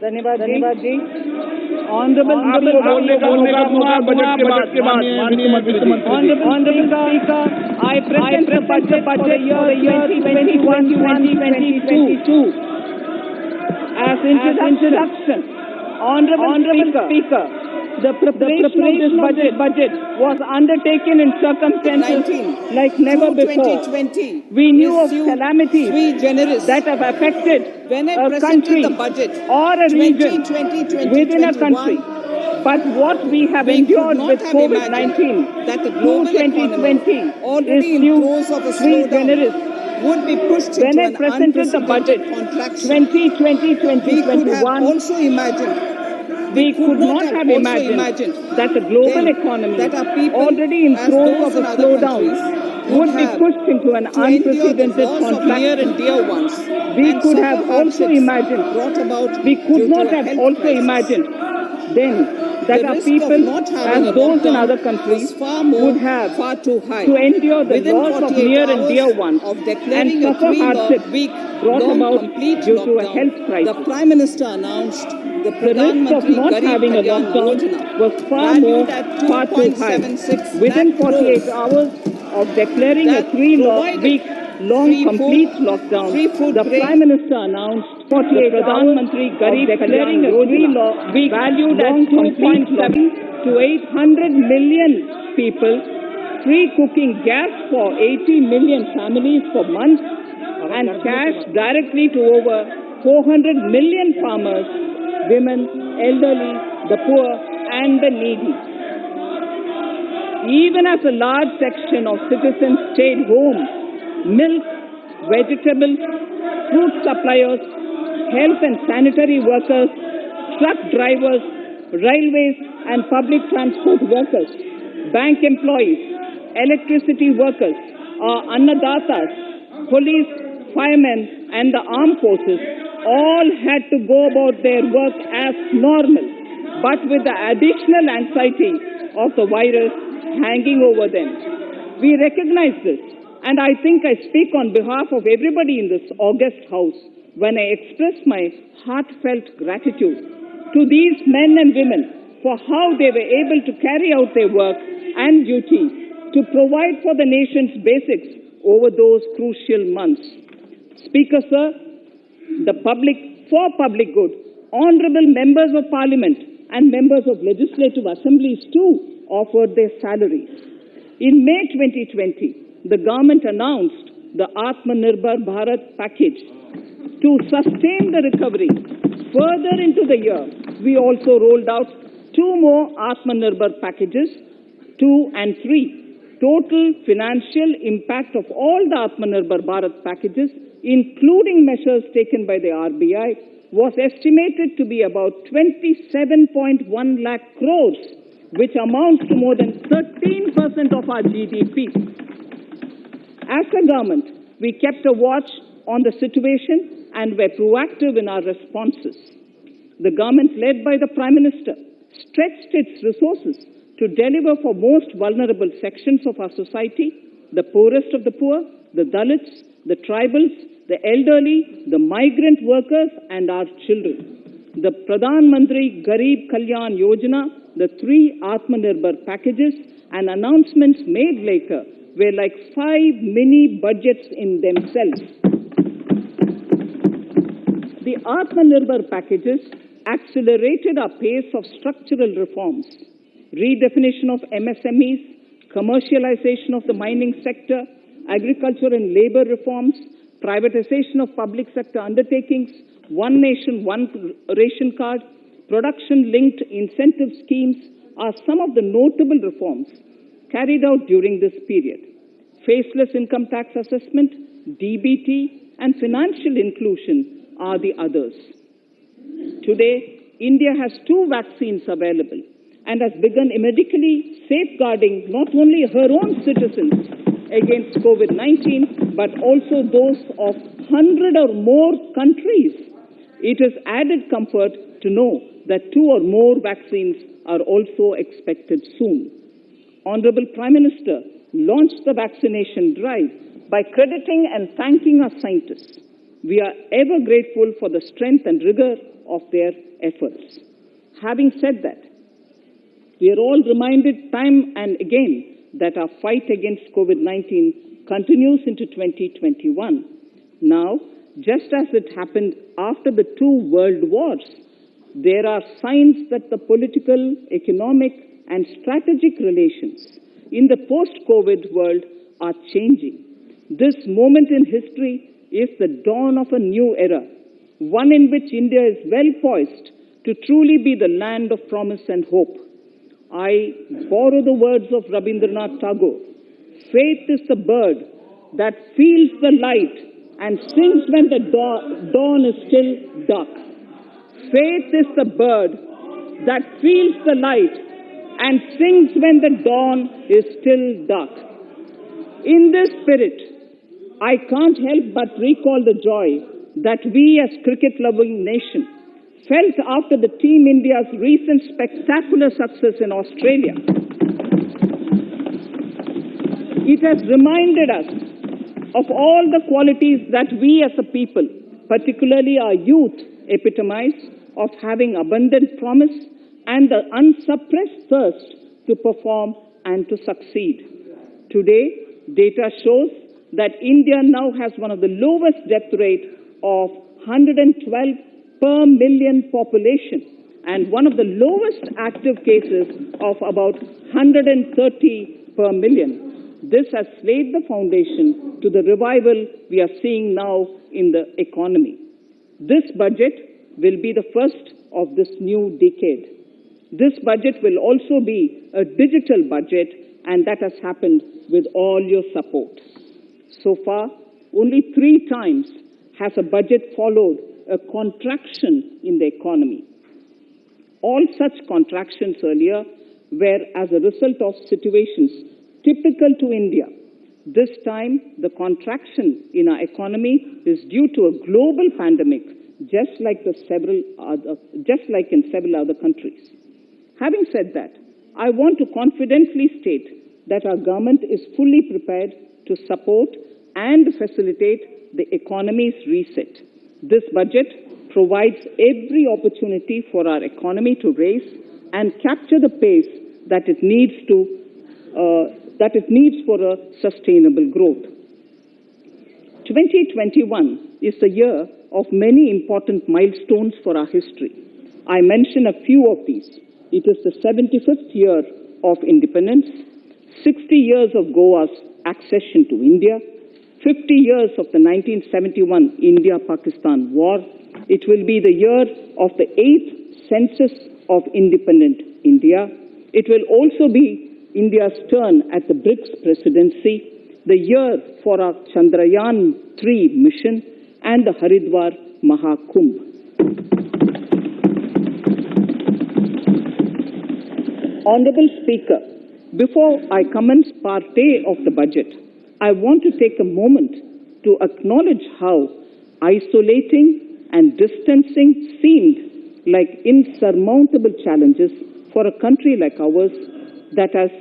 धन्यवाद जी। Honourable budget के बाद I present the budget for the year 2021-2022 as introduction. Honorable Speaker, the preparation of this budget was undertaken in circumstances like never before. We knew of calamities that have affected a country or a region within a country. But what we have endured with COVID-19 through 2020 is new, sui generis. When I presented the budget 2020-2021, we could not have imagined that the global economy, already in throes of a slowdown, would be pushed into an unprecedented contraction. We could have also imagined, we could not have also imagined then that our people, as those in other countries, would have to endure the loss of near and dear ones and suffer hardship brought about due to a health crisis. The Prime Minister announced the risk of not having a lockdown was far too high. Within 48 hours of declaring a 3-week-long complete lockdown, the Prime Minister announced 48 hours of declaring a 3-week valued at 2.7 to 800 million people, free cooking gas for 80 million families for months, and cash directly to over 400 million farmers, women, elderly, the poor, and the needy. Even as a large section of citizens stayed home, milk, vegetables, fruit suppliers, health and sanitary workers, truck drivers, railways and public transport workers, bank employees, electricity workers, annadatas, police, firemen, and the armed forces all had to go about their work as normal, but with the additional anxiety of the virus hanging over them. We recognize this, and I think I speak on behalf of everybody in this august house when I express my heartfelt gratitude to these men and women for how they were able to carry out their work and duties to provide for the nation's basics over those crucial months. Speaker, sir, for public good, honorable members of parliament and members of legislative assemblies too offered their salaries. In May 2020, the government announced the Atmanirbhar Bharat package. To sustain the recovery further into the year, we also rolled out 2 more Atmanirbhar packages, 2 and 3. Total financial impact of all the Atmanirbhar Bharat packages, including measures taken by the RBI, was estimated to be about 27.1 lakh crores, which amounts to more than 13% of our GDP. As a government, we kept a watch on the situation and were proactive in our responses. The government, led by the Prime Minister, stretched its resources to deliver for most vulnerable sections of our society, the poorest of the poor, the Dalits, the tribals, the elderly, the migrant workers, and our children. The Pradhan Mantri Garib Kalyan Yojana, the 3 Atmanirbhar packages, and announcements made later were like 5 mini budgets in themselves. The Atmanirbhar packages accelerated our pace of structural reforms, redefinition of MSMEs, commercialization of the mining sector, agriculture and labor reforms, privatization of public sector undertakings, One Nation, One Ration Card, production-linked incentive schemes are some of the notable reforms carried out during this period. Faceless income tax assessment, DBT, and financial inclusion are the others. Today, India has 2 vaccines available and has begun medically safeguarding not only her own citizens against COVID-19, but also those of 100 or more countries. It is added comfort to know that 2 or more vaccines are also expected soon. Honorable Prime Minister launched the vaccination drive by crediting and thanking our scientists. We are ever grateful for the strength and rigor of their efforts. Having said that, we are all reminded time and again that our fight against COVID-19 continues into 2021. Now, just as it happened after the two world wars, there are signs that the political, economic, and strategic relations in the post-COVID world are changing. This moment in history is the dawn of a new era, one in which India is well poised to truly be the land of promise and hope. I borrow the words of Rabindranath Tagore. Faith is the bird that feels the light and sings when the dawn is still dark. Faith is the bird that feels the light and sings when the dawn is still dark. In this spirit, I can't help but recall the joy that we as cricket-loving nation felt after the Team India's recent spectacular success in Australia. It has reminded us of all the qualities that we as a people, particularly our youth, epitomize of having abundant promise and the unsuppressed thirst to perform and to succeed. Today, data shows that India now has one of the lowest death rate of 112 per million population and one of the lowest active cases of about 130 per million. This has laid the foundation to the revival we are seeing now in the economy. This budget will be the first of this new decade. This budget will also be a digital budget, and that has happened with all your support. So far, only 3 times has a budget followed a contraction in the economy. All such contractions earlier were as a result of situations typical to India. This time, the contraction in our economy is due to a global pandemic, just like in several other countries. Having said that, I want to confidently state that our government is fully prepared to support and facilitate the economy's reset. This budget provides every opportunity for our economy to raise and capture the pace that it needs for a sustainable growth. 2021 is the year of many important milestones for our history. I mention a few of these. It is the 75th year of independence, 60 years of Goa's accession to India, 50 years of the 1971 India-Pakistan War. It will be the year of the 8th census of independent India. It will also be India's turn at the BRICS presidency, the year for our Chandrayaan-3 mission, and the Haridwar Mahakumbh. Honorable Speaker, before I commence Part A of the budget, I want to take a moment to acknowledge how isolating and distancing seemed like insurmountable challenges for a country like ours that has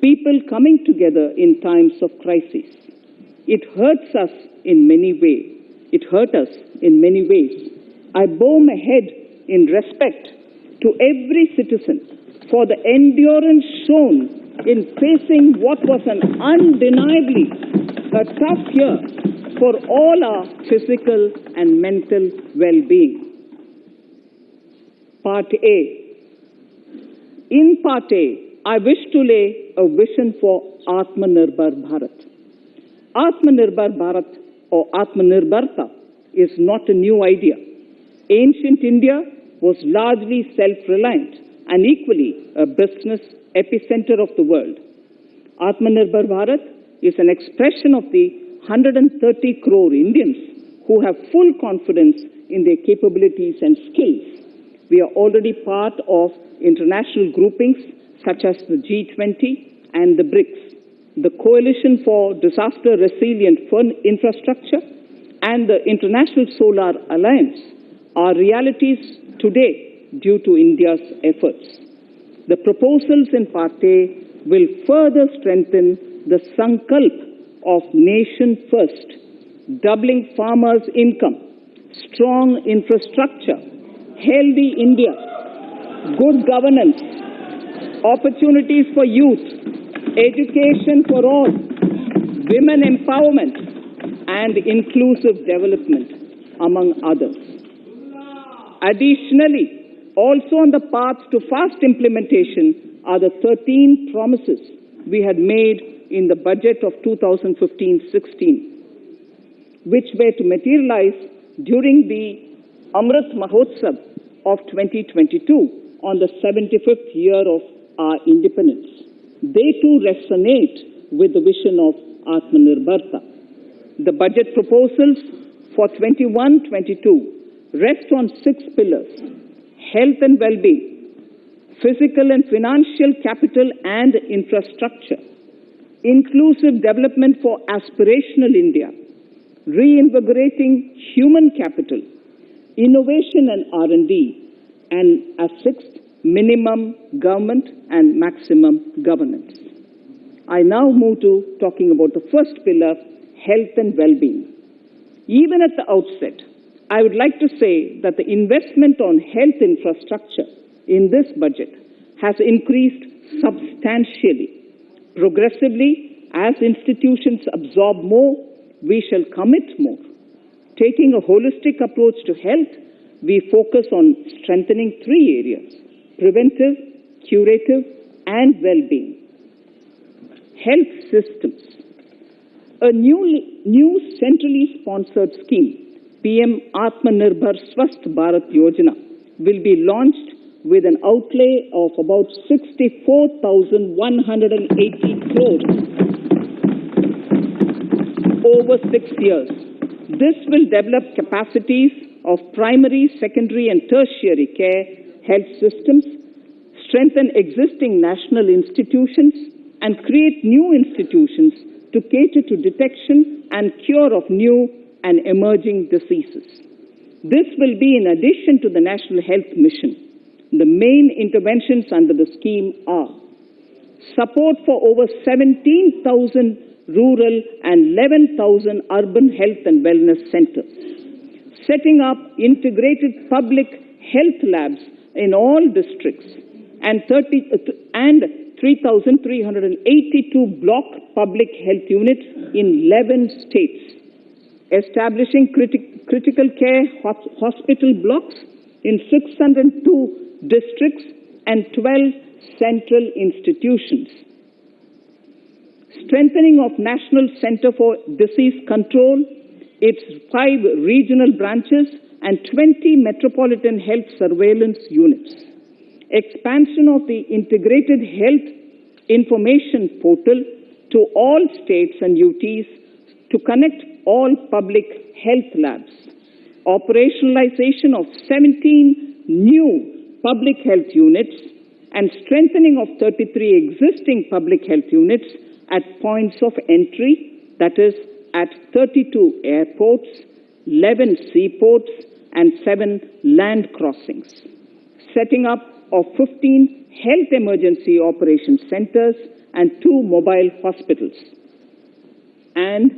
people coming together in times of crisis. It hurts us in many ways. It hurt us in many ways. I bow my head in respect to every citizen for the endurance shown in facing what was an undeniably a tough year for all our physical and mental well-being. Part A. In Part A, I wish to lay a vision for Atmanirbhar Bharat. Atmanirbhar Bharat or Atmanirbharta is not a new idea. Ancient India was largely self-reliant and equally a business epicenter of the world. Atmanirbhar Bharat is an expression of the 130 crore Indians who have full confidence in their capabilities and skills. We are already part of international groupings such as the G20 and the BRICS, the Coalition for Disaster Resilient Infrastructure, and the International Solar Alliance are realities today due to India's efforts. The proposals in Part A will further strengthen the Sankalp of Nation First, doubling farmers' income, strong infrastructure, healthy India, good governance, opportunities for youth, education for all, women empowerment, and inclusive development, among others. Additionally, also on the path to fast implementation are the 13 promises we had made in the budget of 2015-16, which were to materialize during the Amrit Mahotsav of 2022 on the 75th year of our independence. They too resonate with the vision of Atmanirbharta. The budget proposals for 21-22 rest on 6 pillars: health and well-being, physical and financial capital and infrastructure, inclusive development for aspirational India, reinvigorating human capital, innovation and R&D, and as 6th, minimum government and maximum governance. I now move to talking about the first pillar, health and well-being. Even at the outset, I would like to say that the investment on health infrastructure in this budget has increased substantially. Progressively, as institutions absorb more, we shall commit more. Taking a holistic approach to health, we focus on strengthening 3 areas: preventive, curative, and well-being. Health systems. A new centrally sponsored scheme, PM Atmanirbhar Swasth Bharat Yojana, will be launched with an outlay of about 64,180 crores over 6 years. This will develop capacities of primary, secondary, and tertiary care health systems, strengthen existing national institutions, and create new institutions to cater to detection and cure of new and emerging diseases. This will be in addition to the National Health Mission. The main interventions under the scheme are support for over 17,000 rural and 11,000 urban health and wellness centers, setting up integrated public health labs in all districts, and 3,382 block public health units in 11 states, establishing critical care hospital blocks in 602 districts and 12 central institutions, strengthening of National Center for Disease Control, its 5 regional branches and 20 metropolitan health surveillance units, expansion of the integrated health information portal to all states and UTs to connect all public health labs, operationalization of 17 new public health units, and strengthening of 33 existing public health units at points of entry, that is, at 32 airports, 11 seaports, and 7 land crossings, setting up of 15 health emergency operation centers and 2 mobile hospitals, and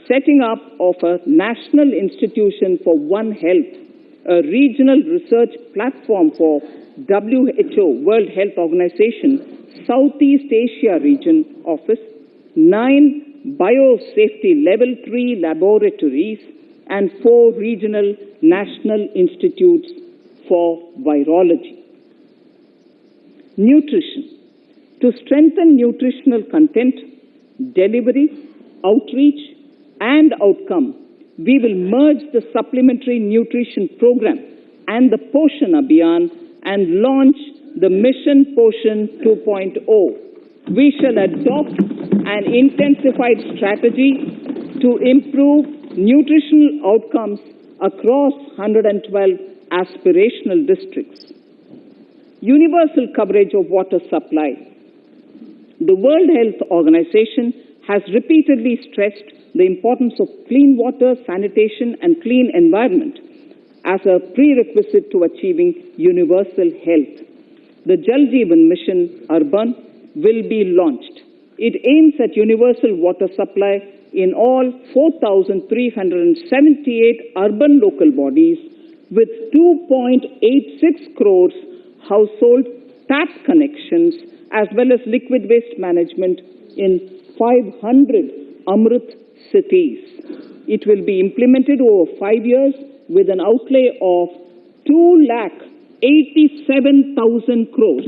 setting up of a National Institution for One Health, a regional research platform for WHO, World Health Organization, Southeast Asia Region Office, 9 biosafety level 3 laboratories, and 4 regional national institutes for virology. Nutrition. To strengthen nutritional content, delivery, outreach, and outcome, we will merge the Supplementary Nutrition Program and the Poshan Abhiyan and launch the Mission Poshan 2.0. We shall adopt an intensified strategy to improve nutritional outcomes across 112 aspirational districts. Universal coverage of water supply. The World Health Organization has repeatedly stressed the importance of clean water, sanitation, and clean environment as a prerequisite to achieving universal health. The Jal Jeevan Mission Urban will be launched. It aims at universal water supply in all 4,378 urban local bodies with 2.86 crores household tap connections, as well as liquid waste management in 500 Amrit cities. It will be implemented over 5 years with an outlay of 2,87,000 crores.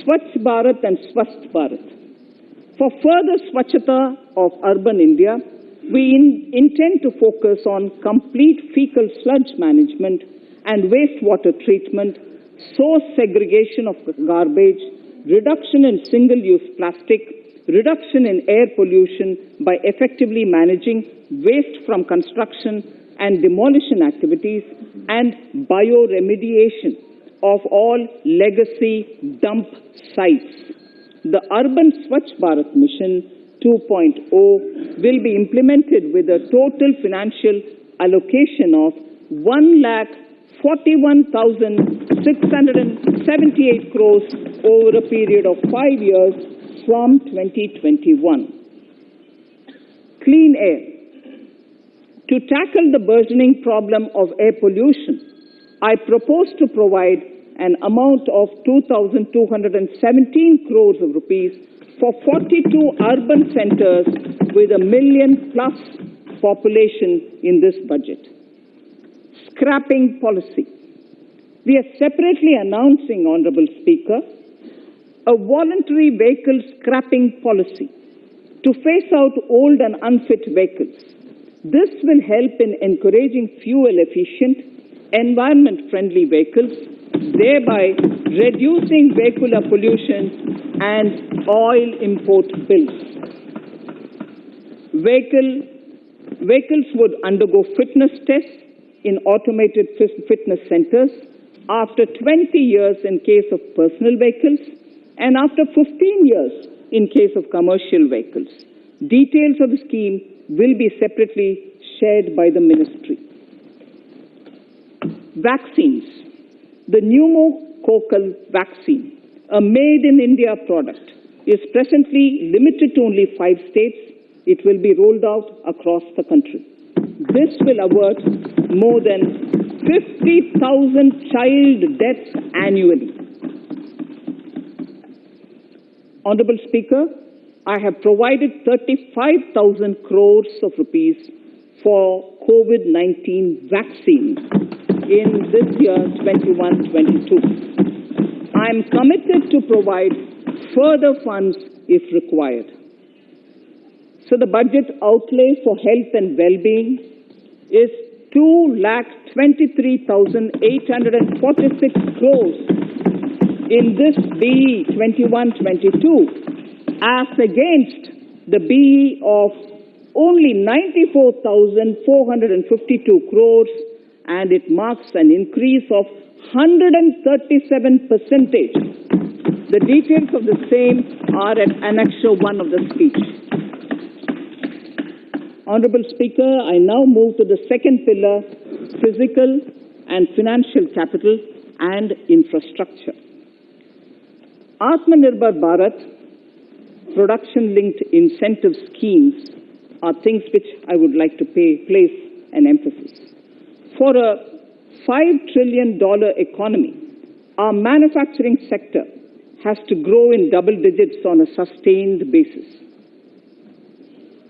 Swachh Bharat and Swasth Bharat. For further Swachhata of urban India, we intend to focus on complete fecal sludge management and wastewater treatment, source segregation of garbage, reduction in single-use plastic, reduction in air pollution by effectively managing waste from construction and demolition activities, and bioremediation of all legacy dump sites. The Urban Swachh Bharat Mission 2.0 will be implemented with a total financial allocation of 1,41,678 crores over a period of 5 years from 2021. Clean air. To tackle the burgeoning problem of air pollution, I propose to provide an amount of 2,217 crores of rupees for 42 urban centers with a million-plus population in this budget. Scrapping policy. We are separately announcing, Honorable Speaker, a voluntary vehicle scrapping policy to phase out old and unfit vehicles. This will help in encouraging fuel-efficient, environment-friendly vehicles, thereby reducing vehicular pollution and oil import bills. Vehicles would undergo fitness tests in automated fitness centers after 20 years in case of personal vehicles and after 15 years in case of commercial vehicles. Details of the scheme will be separately shared by the ministry. Vaccines. The pneumococcal vaccine, a made-in-India product, is presently limited to only 5 states. It will be rolled out across the country. This will avert more than 50,000 child deaths annually. Honorable Speaker, I have provided 35,000 crores of rupees for COVID-19 vaccine in this year 21-22. I am committed to provide further funds if required. So the budget outlay for health and well-being is 2,23,846 crores in this BE 21-22 as against the BE of only 94,452 crores, and it marks an increase of 137%. The details of the same are at Annexure 1 of the speech. Honorable Speaker, I now move to the second pillar, physical and financial capital and infrastructure. Atmanirbhar Bharat, production-linked incentive schemes are things which I would like to place an emphasis. For a $5 trillion economy, our manufacturing sector has to grow in double digits on a sustained basis.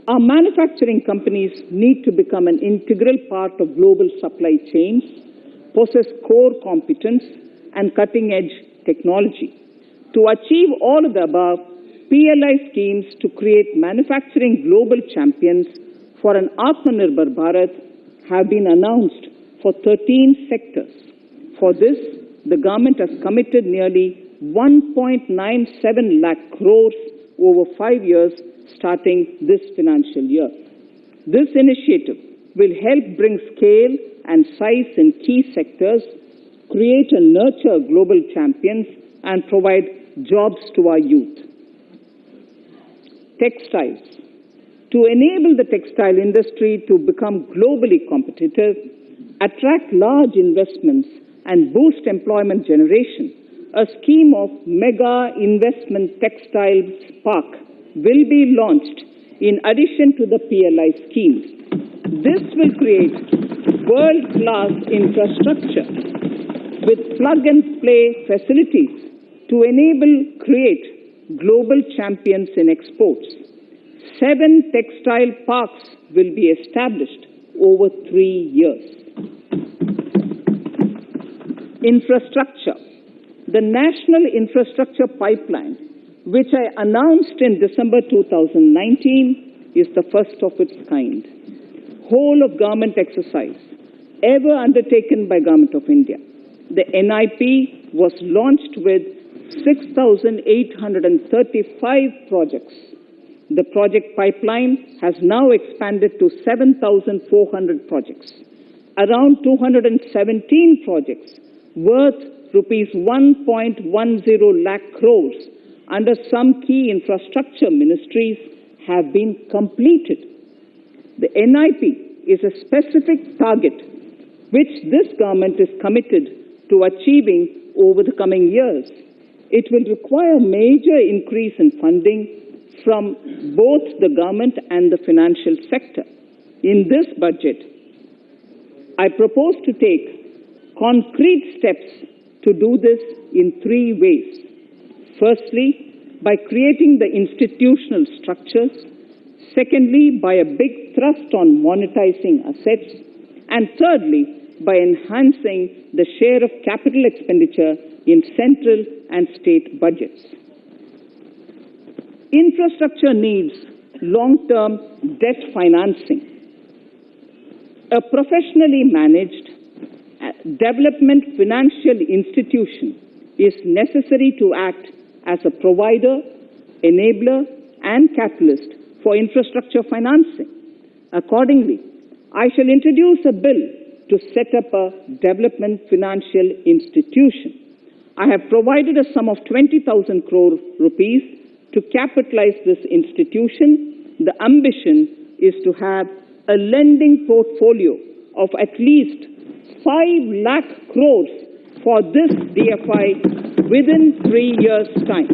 Our manufacturing companies need to become an integral part of global supply chains, possess core competence and cutting-edge technology. To achieve all of the above, PLI schemes to create manufacturing global champions for an Atmanirbhar Bharat have been announced for 13 sectors. For this, the government has committed nearly 1.97 lakh crores over 5 years starting this financial year. This initiative will help bring scale and size in key sectors, create and nurture global champions, and provide jobs to our youth. Textiles. To enable the textile industry to become globally competitive, attract large investments, and boost employment generation, a scheme of mega investment textiles park will be launched in addition to the PLI schemes. This will create world-class infrastructure with plug-and-play facilities to create global champions in exports. 7 textile parks will be established over 3 years. Infrastructure. The National Infrastructure Pipeline, which I announced in December 2019, is the first of its kind. Whole of government exercise ever undertaken by Government of India. The NIP was launched with 6,835 projects. The project pipeline has now expanded to 7,400 projects. Around 217 projects worth rupees 1.10 lakh crores under some key infrastructure ministries have been completed. The NIP is a specific target which this government is committed to achieving over the coming years. It will require major increase in funding from both the government and the financial sector. In this budget, I propose to take concrete steps to do this in 3 ways. Firstly, by creating the institutional structures. Secondly, by a big thrust on monetizing assets. And thirdly, by enhancing the share of capital expenditure in central and state budgets. Infrastructure needs long-term debt financing. A professionally managed development financial institution is necessary to act as a provider, enabler, and catalyst for infrastructure financing. Accordingly, I shall introduce a bill to set up a development financial institution. I have provided a sum of 20,000 crore rupees to capitalize this institution. The ambition is to have a lending portfolio of at least 5 lakh crores for this DFI within 3 years' time.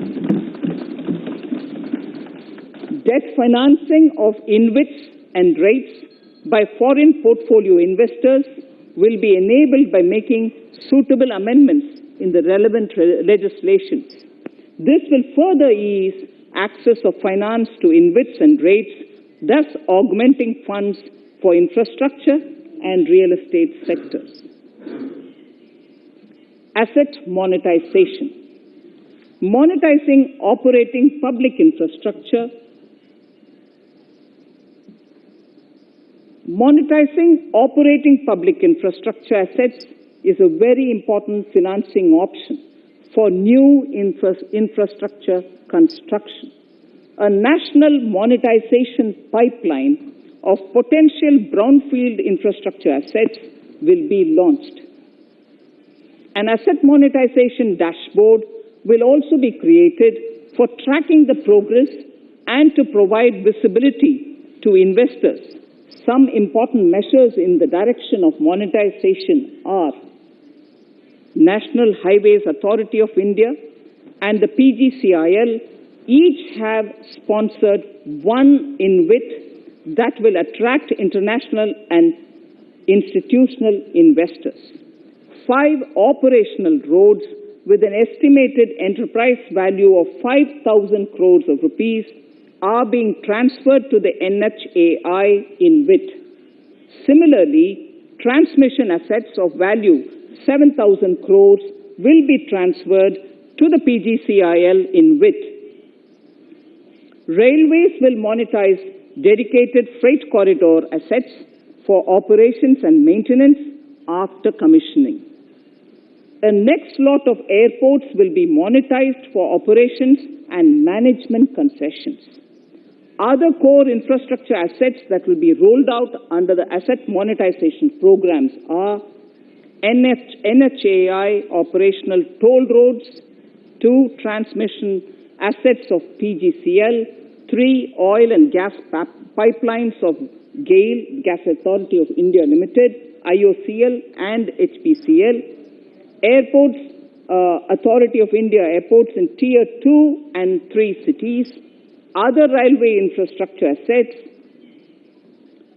Debt financing of InvITs and rates by foreign portfolio investors will be enabled by making suitable amendments in the relevant legislations. This will further ease access of finance to InvITs and rates, thus augmenting funds for infrastructure and real estate sectors. Asset monetization. Monetizing operating public infrastructure. Monetizing operating public infrastructure assets is a very important financing option for new infrastructure construction. A national monetization pipeline of potential brownfield infrastructure assets will be launched. An asset monetization dashboard will also be created for tracking the progress and to provide visibility to investors. Some important measures in the direction of monetization are National Highways Authority of India and the PGCIL each have sponsored one InvIT that will attract international and institutional investors. 5 operational roads with an estimated enterprise value of 5,000 crores of rupees are being transferred to the NHAI InvIT. Similarly, transmission assets of value 7,000 crores will be transferred to the PGCIL InvIT. Railways will monetize dedicated freight corridor assets for operations and maintenance after commissioning. A next lot of airports will be monetized for operations and management concessions. Other core infrastructure assets that will be rolled out under the asset monetization programs are NHAI operational toll roads, 2 transmission assets of PGCL, 3 oil and gas pipelines of GAIL, Gas Authority of India Limited, IOCL and HPCL, airports Authority of India airports in Tier 2 and 3 cities, other railway infrastructure assets,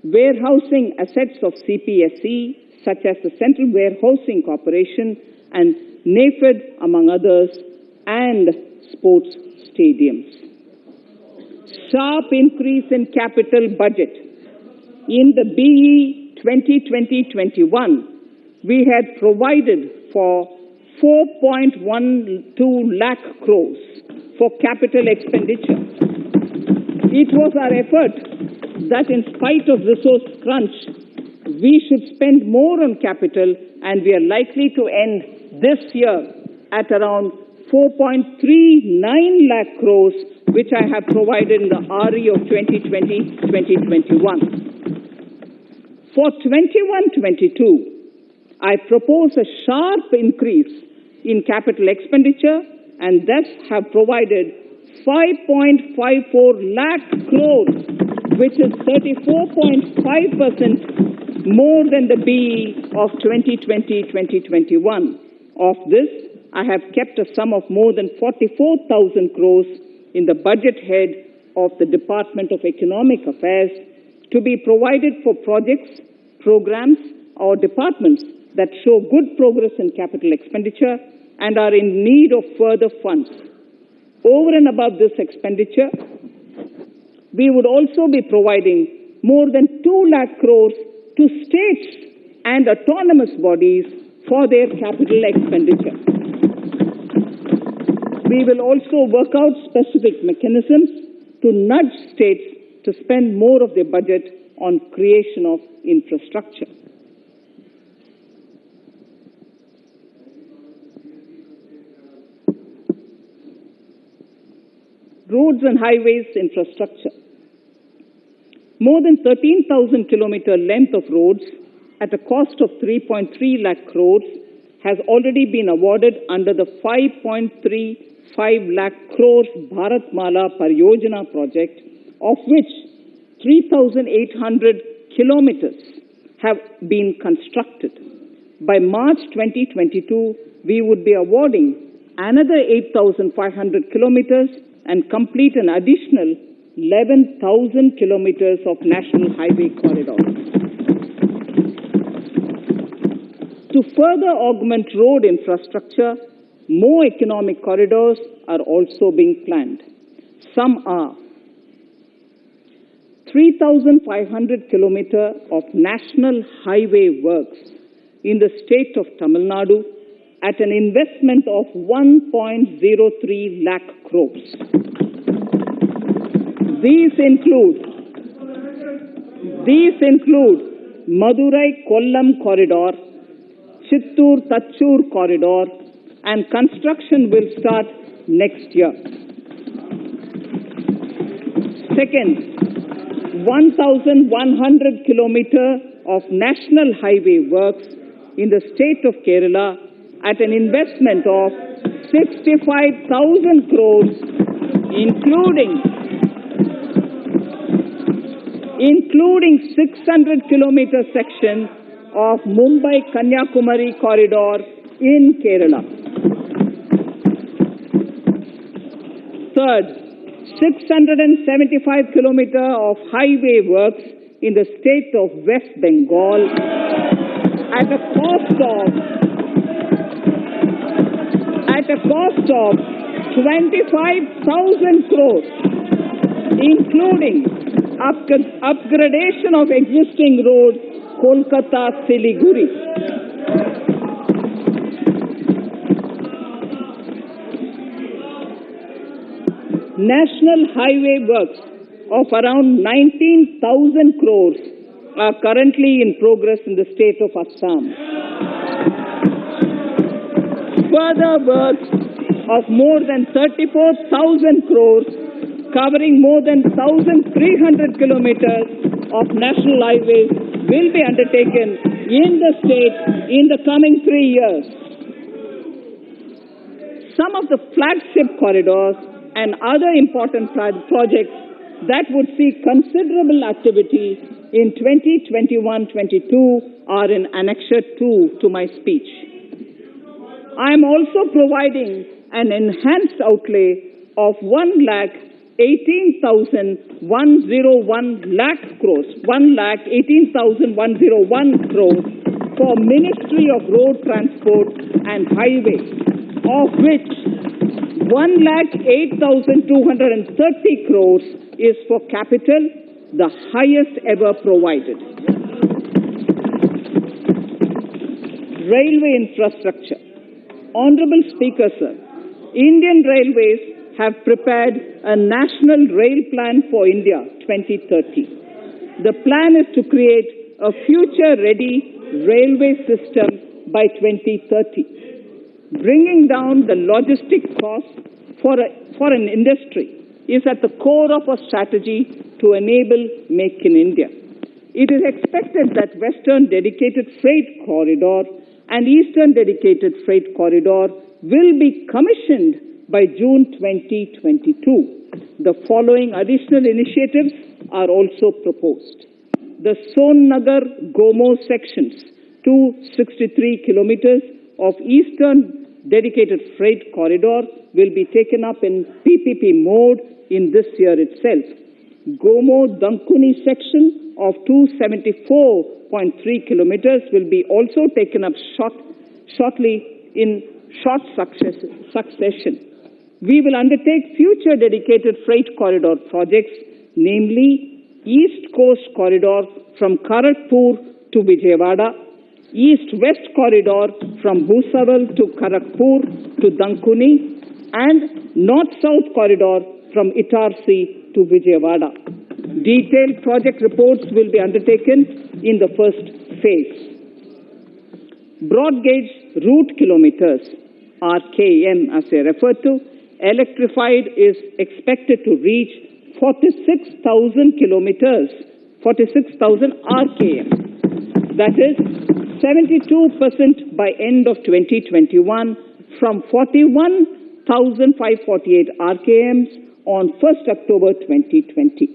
warehousing assets of CPSE, such as the Central Warehousing Corporation and NAFED, among others, and sports stadiums. Sharp increase in capital budget. In the BE 2020-21, we had provided for 4.12 lakh crores for capital expenditure. It was our effort that in spite of resource crunch, we should spend more on capital, and we are likely to end this year at around 4.39 lakh crores, which I have provided in the RE of 2020-2021. For 21-22, I propose a sharp increase in capital expenditure and thus have provided 5.54 lakh crores, which is 34.5% more than the BE of 2020-2021. Of this, I have kept a sum of more than 44,000 crores in the budget head of the Department of Economic Affairs to be provided for projects, programs, or departments that show good progress in capital expenditure and are in need of further funds. Over and above this expenditure, we would also be providing more than 2 lakh crores to states and autonomous bodies for their capital expenditure. We will also work out specific mechanisms to nudge states to spend more of their budget on creation of infrastructure. Roads and highways infrastructure. More than 13,000 kilometer length of roads at a cost of 3.3 lakh crores has already been awarded under the 5.35 lakh crores Bharatmala Pariyojana project, of which 3,800 kilometers have been constructed. By March 2022, we would be awarding another 8,500 kilometers and complete an additional 11,000 kilometers of national highway corridors. To further augment road infrastructure, more economic corridors are also being planned. Some are 3,500 kilometers of national highway works in the state of Tamil Nadu at an investment of 1.03 lakh crores. These include Madurai-Kollam corridor, Chittoor-Tachur corridor, and construction will start next year. Second, 1,100 kilometers of national highway works in the state of Kerala at an investment of 65,000 crores, including 600 kilometer section of Mumbai-Kanyakumari corridor in Kerala. Third, 675 kilometer of highway works in the state of West Bengal at a cost of 25,000 crores, including upgradation of existing road Kolkata-Siliguri. National highway works of around 19,000 crores are currently in progress in the state of Assam. Further works of more than 34,000 crores covering more than 1,300 kilometers of national highways will be undertaken in the state in the coming 3 years. Some of the flagship corridors and other important projects that would see considerable activity in 2021-22 are in Annexure 2 to my speech. I am also providing an enhanced outlay of 1,18,101 lakh crores, 1,18,101 crores for Ministry of Road Transport and Highways, of which 1,08,230 crores is for capital, the highest ever provided. Railway infrastructure. Honorable Speaker, sir, Indian Railways have prepared a National Rail Plan for India 2030. The plan is to create a future-ready railway system by 2030, bringing down the logistic costs for an industry is at the core of our strategy to enable Make in India. It is expected that Western Dedicated Freight Corridor and Eastern Dedicated Freight Corridor will be commissioned by June 2022. The following additional initiatives are also proposed. The Sonnagar-Gomo sections, 263 kilometers of Eastern Dedicated Freight Corridor will be taken up in PPP mode in this year itself. Gomo-Dankuni section of 274.3 kilometers will be also taken up shortly in short succession. We will undertake future dedicated freight corridor projects, namely East Coast Corridor from Kharagpur to Vijayawada, East-West Corridor from Bhusaval to Kharagpur to Dankuni, and North-South Corridor from Itarsi to Vijayawada. Detailed project reports will be undertaken in the first phase. Broad gauge route kilometers, RKM as I referred to, electrified is expected to reach 46,000 kilometers, 46,000 RKM. That is 72% by end of 2021 from 41,548 RKMs on 1st October 2020.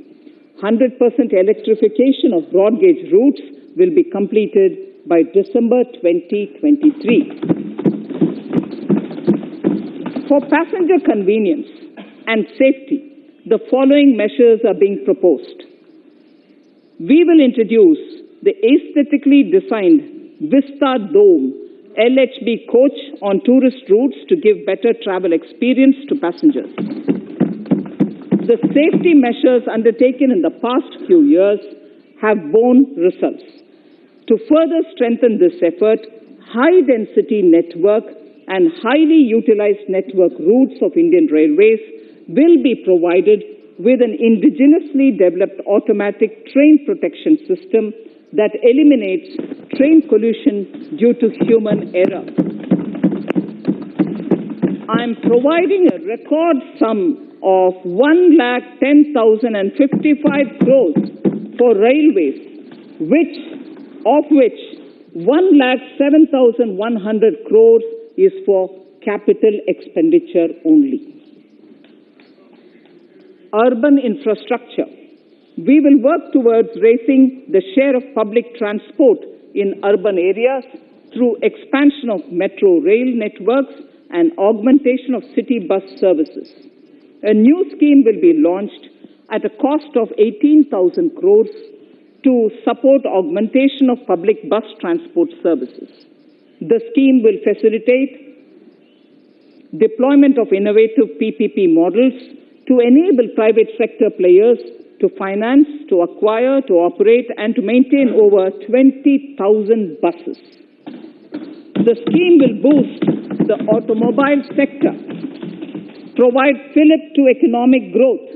100% electrification of broad gauge routes will be completed by December 2023. For passenger convenience and safety, the following measures are being proposed. We will introduce the aesthetically designed Vista Dome LHB coach on tourist routes to give better travel experience to passengers. The safety measures undertaken in the past few years have borne results. To further strengthen this effort, high-density network and highly utilized network routes of Indian Railways will be provided with an indigenously developed automatic train protection system that eliminates train collision due to human error. I am providing a record sum of 1,10,055 crores for railways, of which 1,07,100 crores is for capital expenditure only. Urban infrastructure. We will work towards raising the share of public transport in urban areas through expansion of metro rail networks and augmentation of city bus services. A new scheme will be launched at a cost of 18,000 crores to support augmentation of public bus transport services. The scheme will facilitate deployment of innovative PPP models to enable private sector players to finance, to acquire, to operate, and to maintain over 20,000 buses. The scheme will boost the automobile sector, provide fillip to economic growth,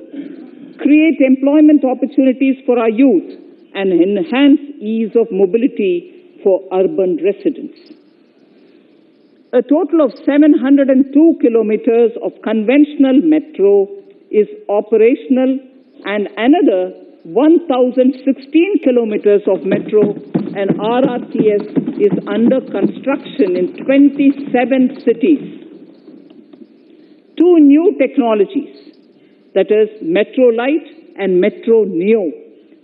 create employment opportunities for our youth, and enhance ease of mobility for urban residents. A total of 702 kilometers of conventional metro is operational, and another 1,016 kilometers of metro and RRTS is under construction in 27 cities. Two new technologies, that is Metro Light and Metro Neo,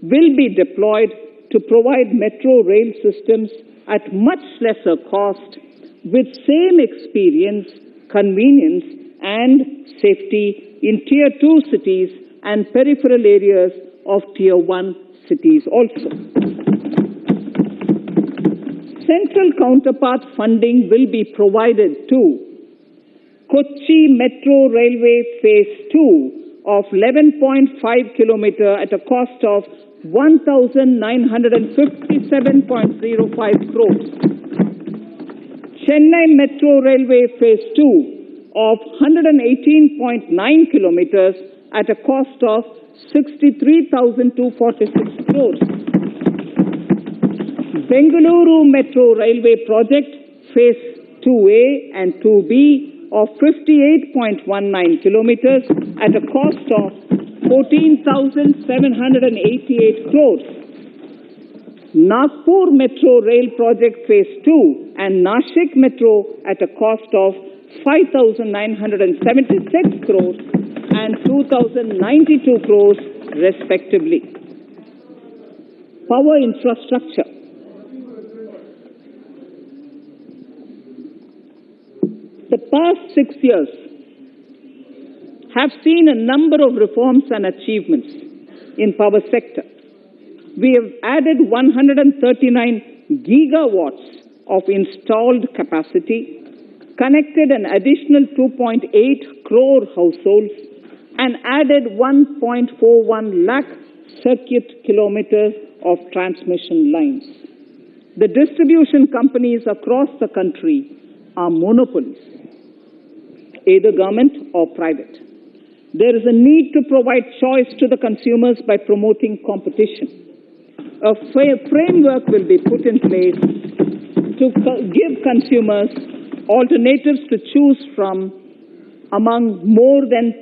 will be deployed to provide metro rail systems at much lesser cost, with same experience, convenience, and safety in Tier 2 cities and peripheral areas of Tier 1 cities also. Central counterpart funding will be provided to Kochi Metro Railway Phase 2 of 11.5 kilometer at a cost of 1,957.05 crores. Chennai Metro Railway Phase 2 of 118.9 kilometers at a cost of 63,246 crores. Bengaluru Metro Railway Project Phase 2A and 2B of 58.19 kilometers at a cost of 14,788 crores. Nagpur Metro Rail Project Phase 2 and Nashik Metro at a cost of 5,976 crores and 2,092 crores respectively. Power infrastructure. The past 6 years have seen a number of reforms and achievements in power sector. We have added 139 gigawatts of installed capacity, connected an additional 2.8 crore households, and added 1.41 lakh circuit kilometers of transmission lines. The distribution companies across the country are monopolies, either government or private. There is a need to provide choice to the consumers by promoting competition. A framework will be put in place to give consumers alternatives to choose from among more than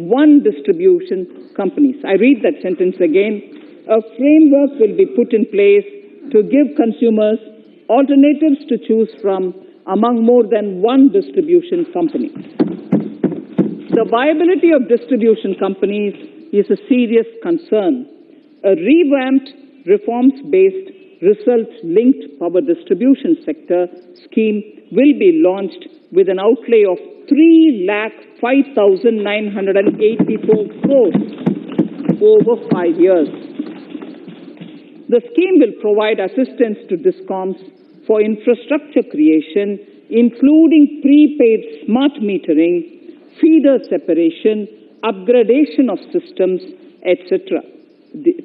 one distribution companies. I read that sentence again. A framework will be put in place to give consumers alternatives to choose from among more than one distribution company. The viability of distribution companies is a serious concern. A revamped, reforms-based, results-linked power distribution sector scheme will be launched with an outlay of 3,05,984 crores over 5 years. The scheme will provide assistance to DISCOMs for infrastructure creation, including prepaid smart metering, feeder separation, upgradation of systems, etc.,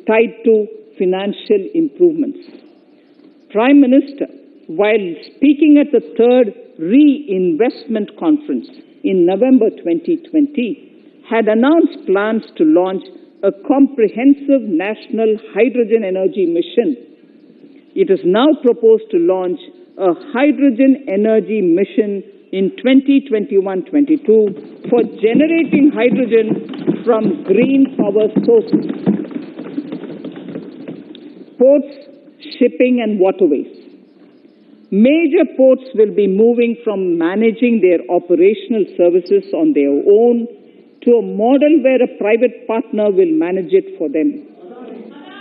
tied to financial improvements. Prime Minister, while speaking at the third Reinvestment Conference in November 2020, had announced plans to launch a comprehensive national hydrogen energy mission. It is now proposed to launch a hydrogen energy mission in 2021-22 for generating hydrogen from green power sources. Ports, shipping and waterways. Major ports will be moving from managing their operational services on their own to a model where a private partner will manage it for them.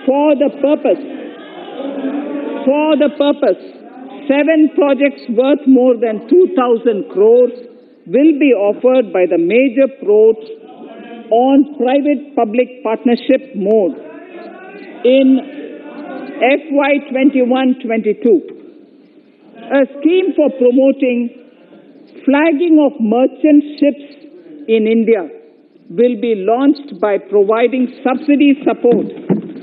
For the purpose, 7 projects worth more than 2,000 crores will be offered by the major ports on private-public partnership mode in FY 21-22. A scheme for promoting flagging of merchant ships in India will be launched by providing subsidy support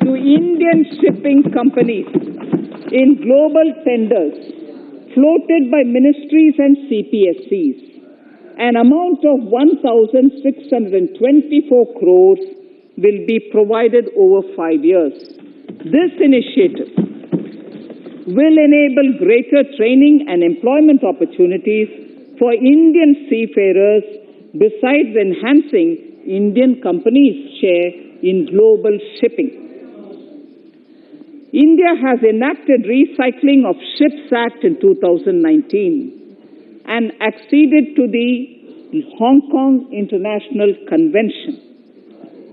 to Indian shipping companies in global tenders floated by ministries and CPSCs. An amount of 1,624 crores will be provided over 5 years. This initiative will enable greater training and employment opportunities for Indian seafarers, besides enhancing Indian companies' share in global shipping. India has enacted Recycling of Ships Act in 2019 and acceded to the Hong Kong International Convention.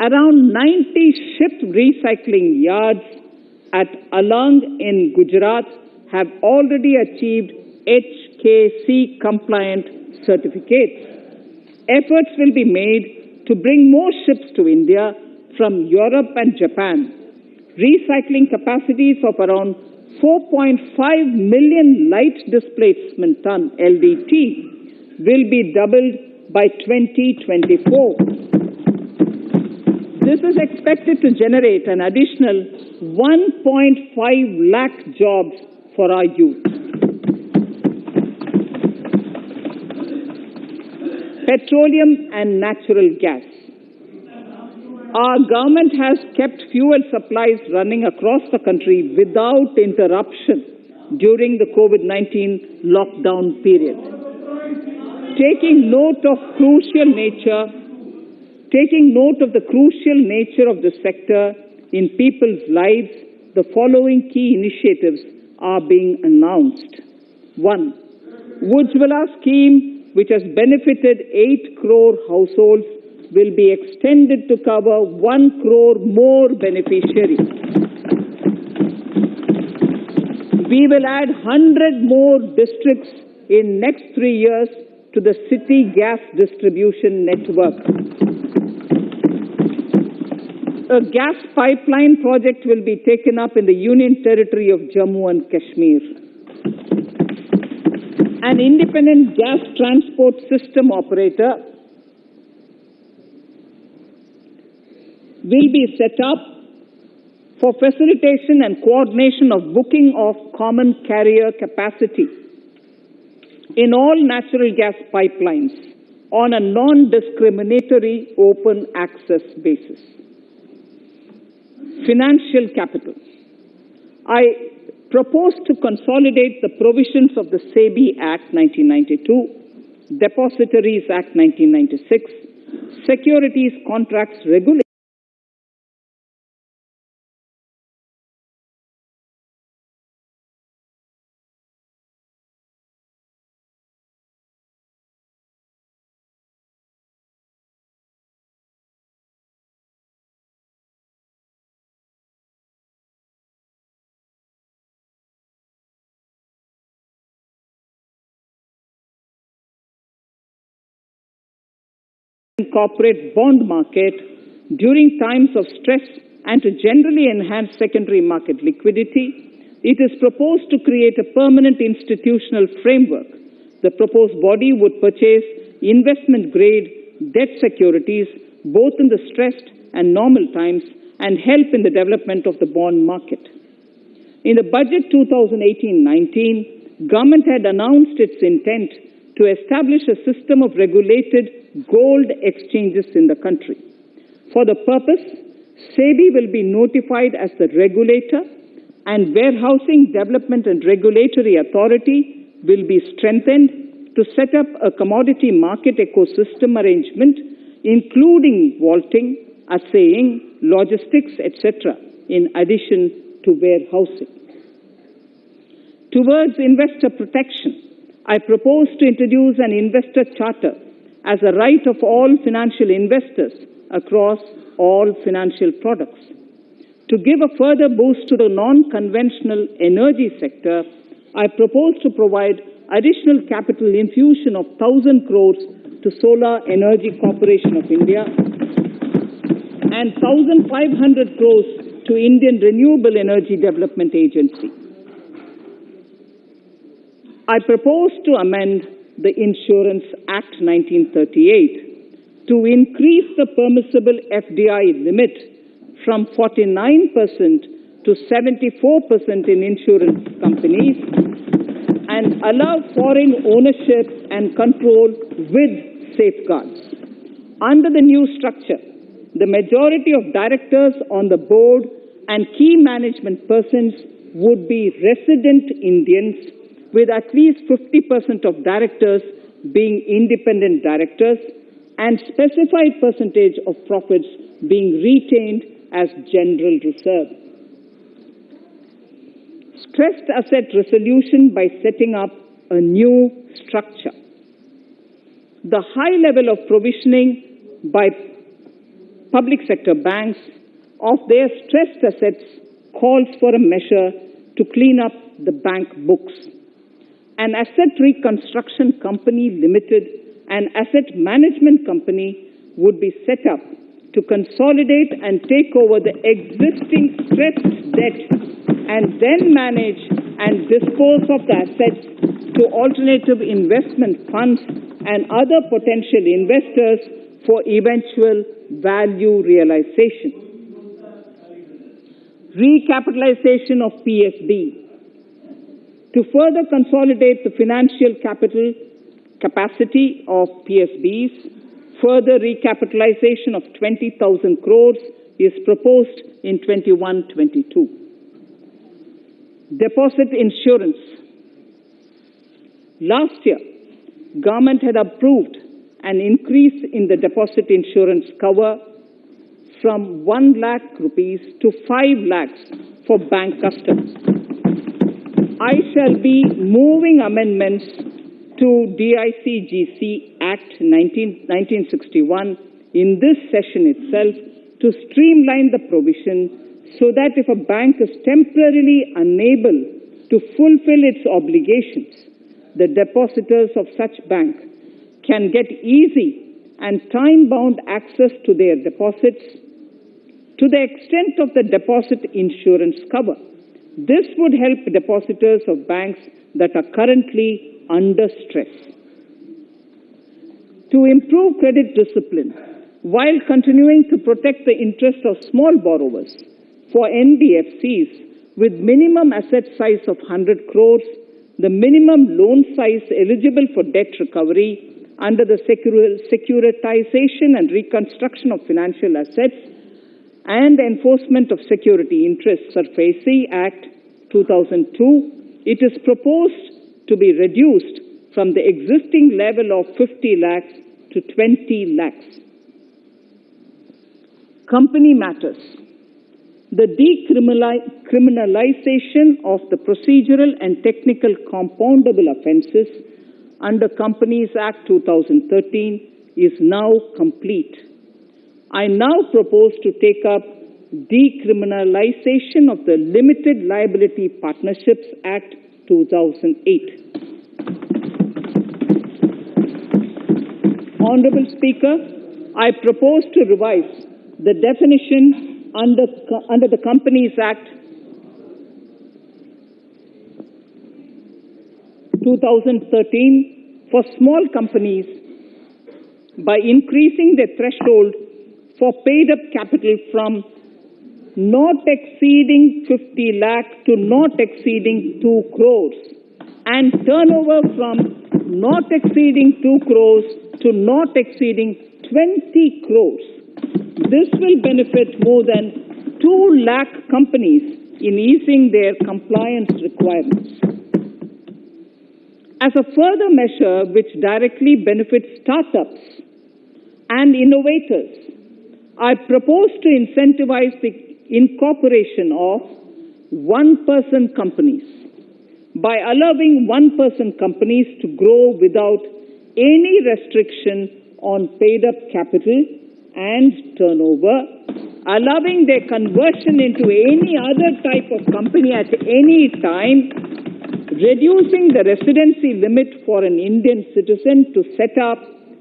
Around 90 ship recycling yards at Alang in Gujarat have already achieved HKC compliant certificates. Efforts will be made to bring more ships to India from Europe and Japan. Recycling capacities of around 4.5 million light displacement ton LDT will be doubled by 2024. This is expected to generate an additional 1.5 lakh jobs for our youth. Petroleum and natural gas. Our government has kept fuel supplies running across the country without interruption during the COVID-19 lockdown period. Taking note of the crucial nature of the sector in people's lives, the following key initiatives are being announced. 1. Ujjwala scheme, which has benefited 8 crore households, will be extended to cover 1 crore more beneficiaries. We will add 100 more districts in next 3 years to the city gas distribution network. A gas pipeline project will be taken up in the Union Territory of Jammu and Kashmir. An independent gas transport system operator will be set up for facilitation and coordination of booking of common carrier capacity in all natural gas pipelines on a non-discriminatory open access basis. Financial capital. I propose to consolidate the provisions of the SEBI Act 1992, Depositories Act 1996, Securities Contracts Regulation corporate bond market during times of stress and to generally enhance secondary market liquidity, it is proposed to create a permanent institutional framework. The proposed body would purchase investment-grade debt securities both in the stressed and normal times and help in the development of the bond market. In the budget 2018-19, government had announced its intent to establish a system of regulated gold exchanges in the country. For the purpose, SEBI will be notified as the regulator, and Warehousing Development and Regulatory Authority will be strengthened to set up a commodity market ecosystem arrangement, including vaulting, assaying, logistics, etc., in addition to warehousing. Towards investor protection, I propose to introduce an investor charter as a right of all financial investors across all financial products. To give a further boost to the non-conventional energy sector, I propose to provide additional capital infusion of 1,000 crores to Solar Energy Corporation of India and 1,500 crores to Indian Renewable Energy Development Agency. I propose to amend the Insurance Act 1938 to increase the permissible FDI limit from 49% to 74% in insurance companies and allow foreign ownership and control with safeguards. Under the new structure, the majority of directors on the board and key management persons would be resident Indians, with at least 50% of directors being independent directors and specified percentage of profits being retained as general reserve. Stressed asset resolution by setting up a new structure. The high level of provisioning by public sector banks of their stressed assets calls for a measure to clean up the bank books. an asset reconstruction company limited, an asset management company would be set up to consolidate and take over the existing stressed debt and then manage and dispose of the assets to alternative investment funds and other potential investors for eventual value realization. Recapitalization of PSB. To further consolidate the financial capital capacity of PSBs, further recapitalization of 20,000 crores is proposed in 21-22. Deposit insurance. Last year, government had approved an increase in the deposit insurance cover from 1 lakh rupees to 5 lakhs for bank customers. I shall be moving amendments to DICGC Act 1961 in this session itself to streamline the provision so that if a bank is temporarily unable to fulfill its obligations, the depositors of such bank can get easy and time-bound access to their deposits to the extent of the deposit insurance cover. This would help depositors of banks that are currently under stress. To improve credit discipline, while continuing to protect the interests of small borrowers, for NBFCs with minimum asset size of 100 crores, the minimum loan size eligible for debt recovery under the Securitization and Reconstruction of Financial Assets and Enforcement of Security Interests (Frbm Act 2002), it is proposed to be reduced from the existing level of 50 lakhs to 20 lakhs. Company matters. The decriminalization of the procedural and technical compoundable offences under Companies Act 2013 is now complete. I now propose to take up decriminalization of the Limited Liability Partnerships Act 2008. Honourable Speaker, I propose to revise the definition under the Companies Act 2013 for small companies by increasing the threshold for paid-up capital from not exceeding 50 lakh to not exceeding 2 crores and turnover from not exceeding 2 crores to not exceeding 20 crores. This will benefit more than 2 lakh companies in easing their compliance requirements. As a further measure which directly benefits startups and innovators, I propose to incentivize the incorporation of one-person companies by allowing one-person companies to grow without any restriction on paid-up capital and turnover, allowing their conversion into any other type of company at any time, reducing the residency limit for an Indian citizen to set up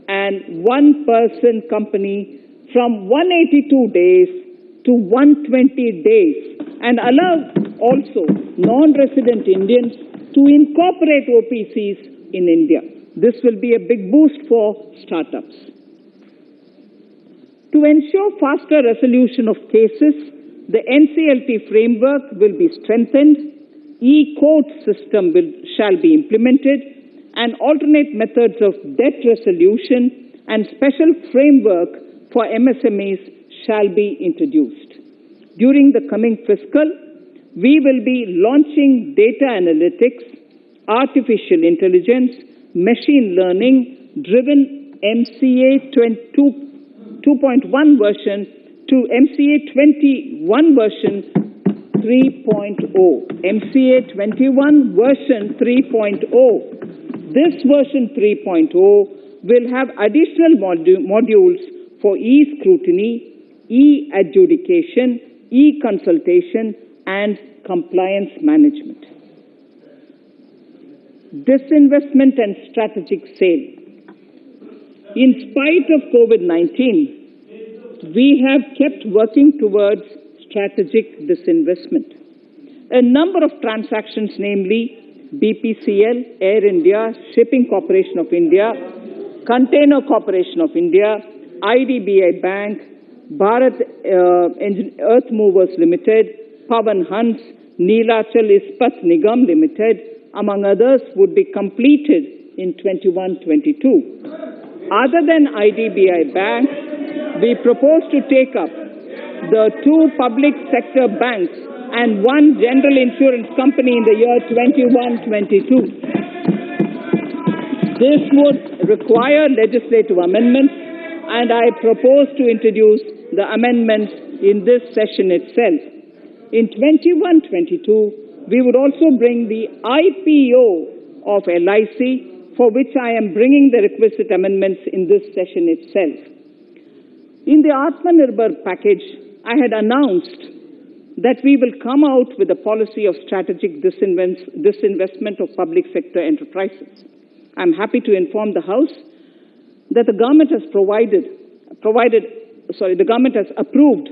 an one-person company from 182 days to 120 days, and allow also non-resident Indians to incorporate OPCs in India. This will be a big boost for startups. To ensure faster resolution of cases, the NCLT framework will be strengthened, e-court system shall be implemented, and alternate methods of debt resolution and special framework for MSMEs shall be introduced. During the coming fiscal, we will be launching data analytics, artificial intelligence, machine learning driven MCA 2.1 version to MCA 21 version 3.0. MCA 21 version 3.0. This version 3.0 will have additional modules for e-scrutiny, e-adjudication, e-consultation, and compliance management. disinvestment and strategic sale. In spite of COVID-19, we have kept working towards strategic disinvestment. A number of transactions, namely BPCL, Air India, Shipping Corporation of India, Container Corporation of India, IDBI Bank, Bharat Earth Movers Limited, Pavan Hans, Neelachal Ispat Nigam Limited, among others, would be completed in 21-22. Other than IDBI Bank, we propose to take up the 2 public sector banks and 1 general insurance company in the year 21-22. This would require legislative amendments, and I propose to introduce the amendments in this session itself. In 21-22, we would also bring the IPO of LIC, for which I am bringing the requisite amendments in this session itself. In the Atmanirbhar package, I had announced that we will come out with a policy of strategic disinvestment of public sector enterprises. I'm happy to inform the House that the government has the government has approved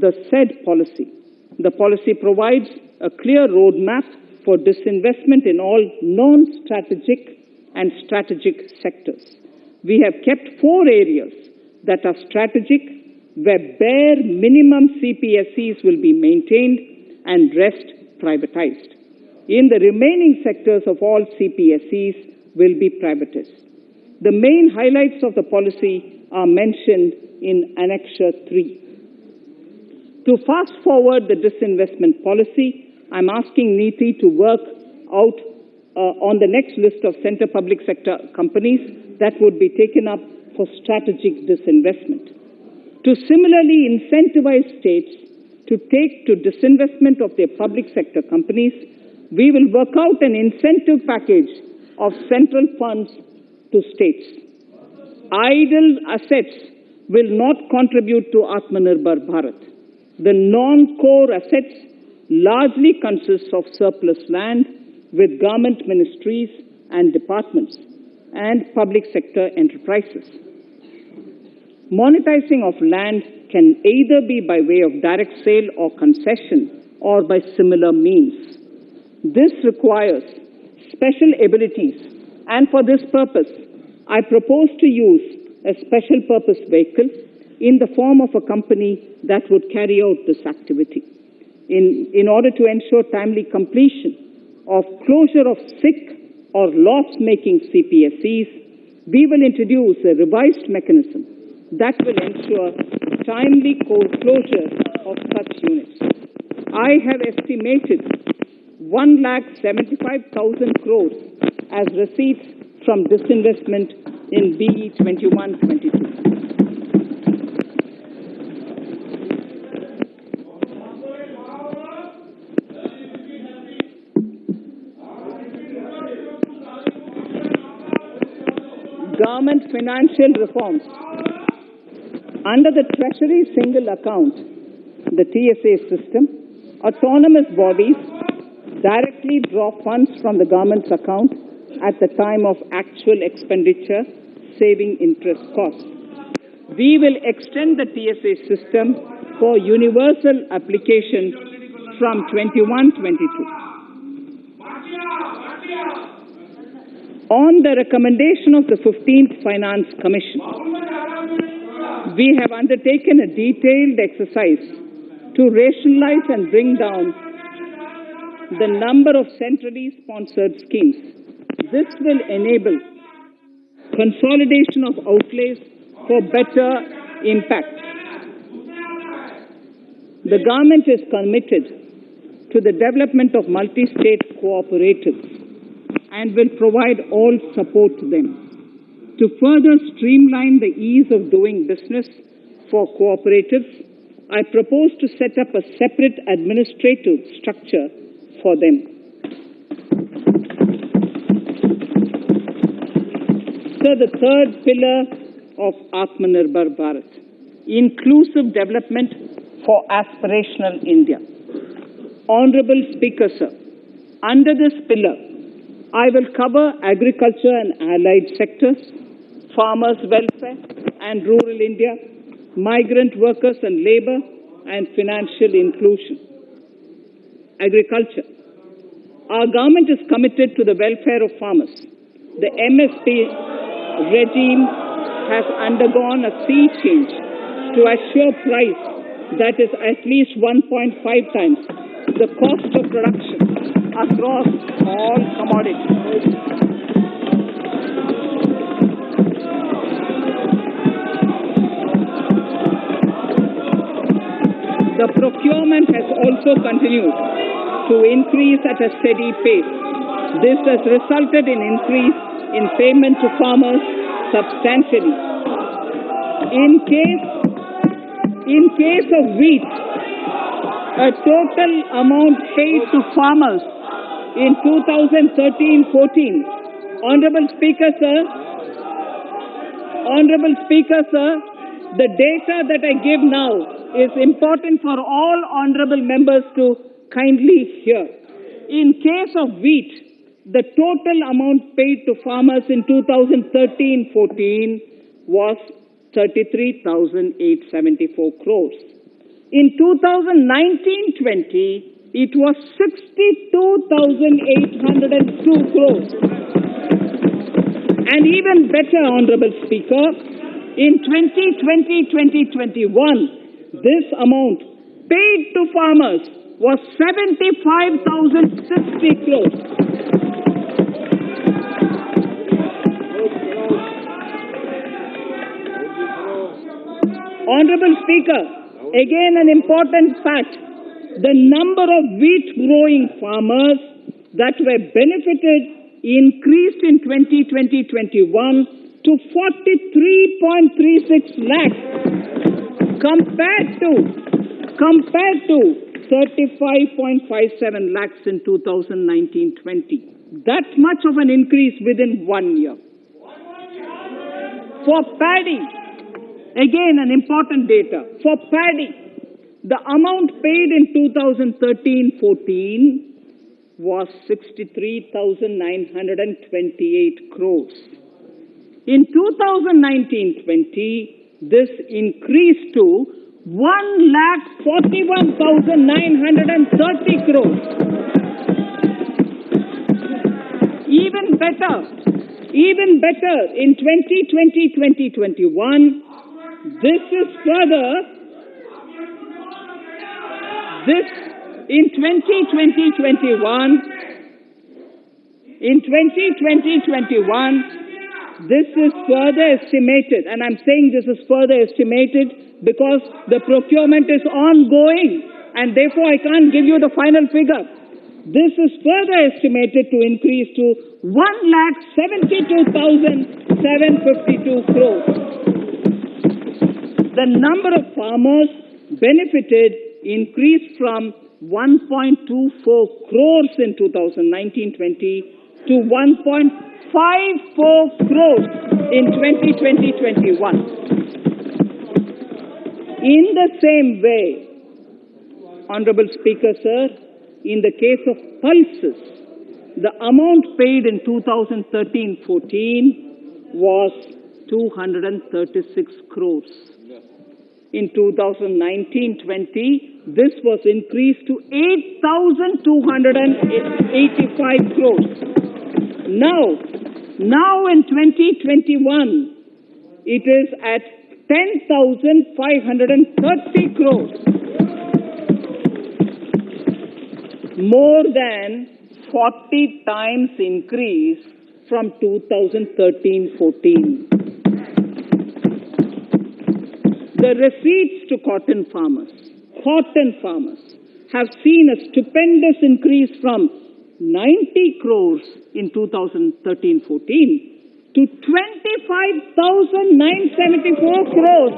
the said policy. The policy provides a clear roadmap for disinvestment in all non-strategic and strategic sectors. We have kept 4 areas that are strategic, where bare minimum CPSEs will be maintained and rest privatized. In the remaining sectors of all CPSEs will be privatized. The main highlights of the policy are mentioned in Annexure 3. To fast forward the disinvestment policy, I'm asking NITI to work out on the next list of centre public sector companies that would be taken up for strategic disinvestment. To similarly incentivize states to take to disinvestment of their public sector companies, we will work out an incentive package of central funds to states. Idle assets will not contribute to Atmanirbhar Bharat. The non-core assets largely consist of surplus land with government ministries and departments and public sector enterprises. Monetizing of land can either be by way of direct sale or concession or by similar means. This requires special abilities, and for this purpose, I propose to use a special purpose vehicle in the form of a company that would carry out this activity. In order to ensure timely completion of closure of sick or loss-making CPSEs, we will introduce a revised mechanism that will ensure timely closure of such units. I have estimated 1,75,000 crores as receipts from disinvestment in BE 21-22. Government financial reforms. Under the Treasury Single Account, the TSA system, autonomous bodies directly draw funds from the government's account at the time of actual expenditure, saving interest costs. We will extend the TSA system for universal application from 21-22. On the recommendation of the 15th Finance Commission, we have undertaken a detailed exercise to rationalize and bring down the number of centrally sponsored schemes. This will enable consolidation of outlays for better impact. The government is committed to the development of multi-state cooperatives and will provide all support to them. To further streamline the ease of doing business for cooperatives, I propose to set up a separate administrative structure for them. So the third pillar of Atmanirbhar Bharat, inclusive development for aspirational India. Honorable Speaker, sir, under this pillar, I will cover agriculture and allied sectors, farmers' welfare and rural India, migrant workers and labor, and financial inclusion. Agriculture. Our government is committed to the welfare of farmers. The MSP regime has undergone a sea change to assure price that is at least 1.5 times the cost of production across all commodities. The procurement has also continued to increase at a steady pace. This has resulted in increase in payment to farmers substantially. In case of wheat, a total amount paid to farmers in 2013-14. Honorable Speaker, sir, the data that I give now is important for all honorable members to kindly hear. In case of wheat, the total amount paid to farmers in 2013-14 was 33,874 crores. In 2019-20, it was 62,802 crores. And even better, Honorable Speaker, in 2020-2021, this amount paid to farmers was 75,060 crores. Honorable Speaker, again an important fact, the number of wheat-growing farmers that were benefited increased in 2020-21 to 43.36 lakhs compared to 35.57 lakhs in 2019-20. That much of an increase within 1 year. For paddy, again, an important data. For paddy, the amount paid in 2013-14 was 63,928 crores. In 2019-20, this increased to 1,41,930 crores. Even better, in 2020-2021, in 2020-21, this is further estimated, and I'm saying this is further estimated because the procurement is ongoing, and therefore I can't give you the final figure. This is further estimated to increase to 1,72,752 crores. The number of farmers benefited increased from 1.24 crores in 2019-20 to 1.54 crores in 2020-21. In the same way, Honorable Speaker, sir, in the case of pulses, the amount paid in 2013-14 was 236 crores. In 2019-20, this was increased to 8,285 crores. Now in 2021, it is at 10,530 crores. More than 40 times increase from 2013-14. The receipts to cotton farmers have seen a stupendous increase from 90 crores in 2013-14 to 25,974 crores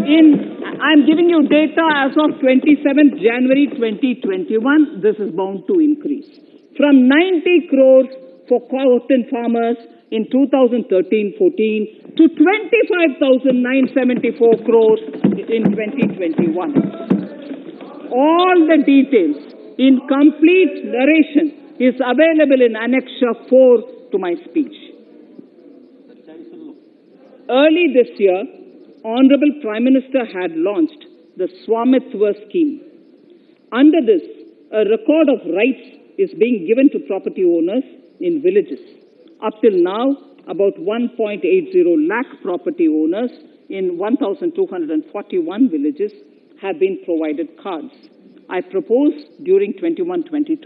I'm giving you data as of 27th January 2021. This is bound to increase. From 90 crores for cotton farmers in 2013-14 to 25,974 crores in 2021. All the details in complete narration is available in Annexure 4 to my speech. Early this year, Honorable Prime Minister had launched the Swamitva scheme. Under this, a record of rights is being given to property owners in villages. Up till now, about 1.80 lakh property owners in 1,241 villages have been provided cards. I propose during 21-22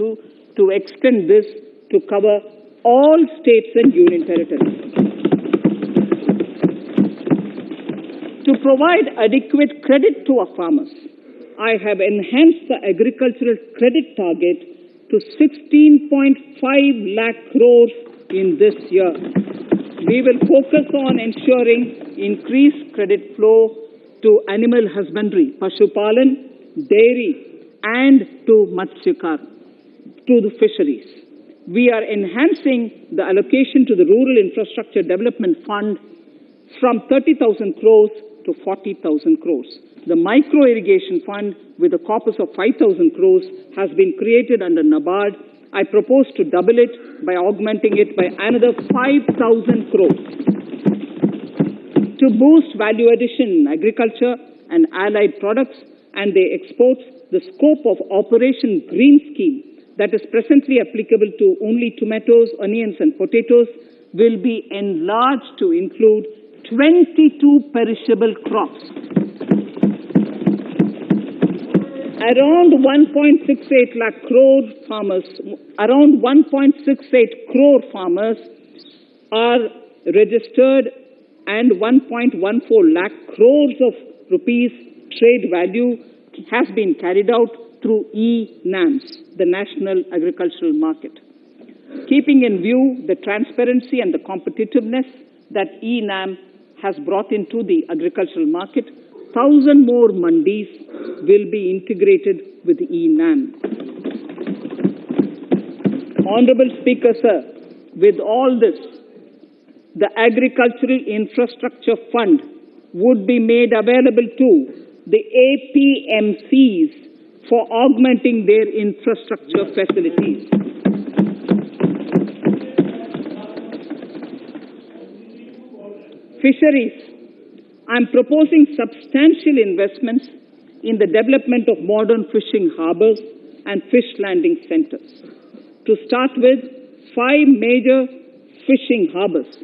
to extend this to cover all states and union territories. To provide adequate credit to our farmers, I have enhanced the agricultural credit target to 16.5 lakh crores in this year. We will focus on ensuring increased credit flow to animal husbandry, Pashupalan, dairy, and to Matsyakar, to the fisheries. We are enhancing the allocation to the Rural Infrastructure Development Fund from 30,000 crores to 40,000 crores. The Micro Irrigation Fund, with a corpus of 5,000 crores, has been created under NABARD. I propose to double it by augmenting it by another 5,000 crores. To boost value addition in agriculture and allied products and their exports, the scope of Operation Green Scheme that is presently applicable to only tomatoes, onions, and potatoes will be enlarged to include 22 perishable crops. Around 1.68 lakh crore farmers, around 1.68 crore farmers are registered, and 1.14 lakh crores of rupees trade value has been carried out through e-NAMs, the National Agricultural Market. Keeping in view the transparency and the competitiveness that e-NAM has brought into the agricultural market, 1,000 more mandis will be integrated with e-NAM. Honorable Speaker, sir, with all this, the Agricultural Infrastructure Fund would be made available to the APMCs for augmenting their infrastructure facilities. Fisheries. I am proposing substantial investments in the development of modern fishing harbors and fish landing centers. To start with, 5 major fishing harbors,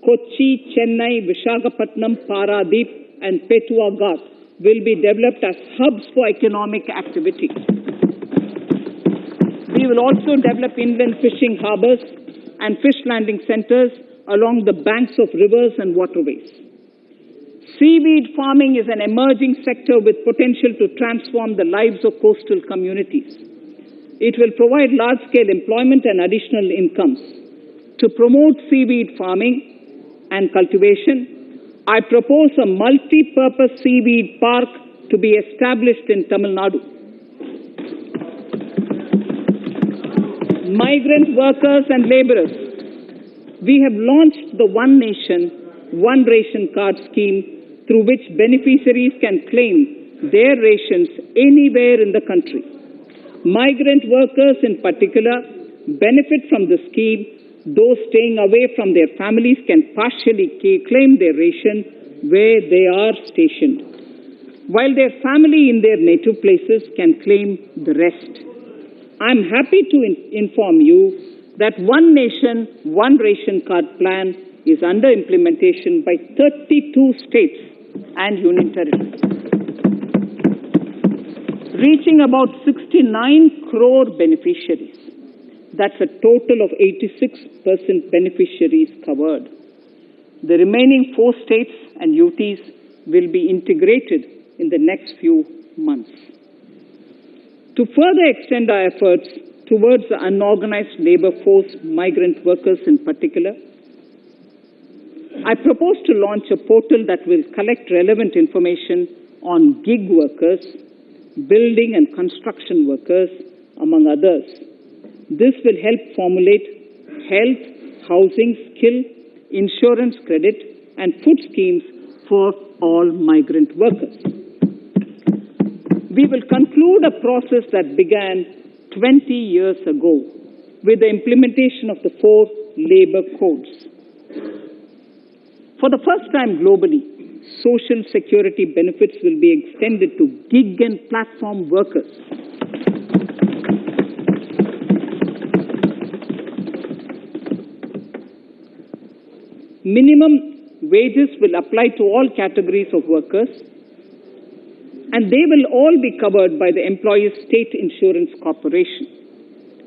Kochi, Chennai, Visakhapatnam, Paradip, and Petua Ghat, will be developed as hubs for economic activity. We will also develop inland fishing harbors and fish landing centers along the banks of rivers and waterways. Seaweed farming is an emerging sector with potential to transform the lives of coastal communities. It will provide large-scale employment and additional incomes. To promote seaweed farming and cultivation, I propose a multi-purpose seaweed park to be established in Tamil Nadu. Migrant workers and laborers. We have launched the One Nation, One Ration Card scheme, through which beneficiaries can claim their rations anywhere in the country. Migrant workers in particular benefit from the scheme. Those staying away from their families can partially claim their ration where they are stationed, while their family in their native places can claim the rest. I am happy to inform you that One Nation, One Ration Card plan is under implementation by 32 states and union territories, reaching about 69 crore beneficiaries. That's a total of 86% beneficiaries covered. The remaining 4 states and UTs will be integrated in the next few months. To further extend our efforts towards the unorganized labor force, migrant workers in particular, I propose to launch a portal that will collect relevant information on gig workers, building and construction workers, among others. This will help formulate health, housing, skill, insurance credit, and food schemes for all migrant workers. We will conclude a process that began 20 years ago. with the implementation of the 4 labor codes. For the first time globally, social security benefits will be extended to gig and platform workers. Minimum wages will apply to all categories of workers, and they will all be covered by the Employees State Insurance Corporation.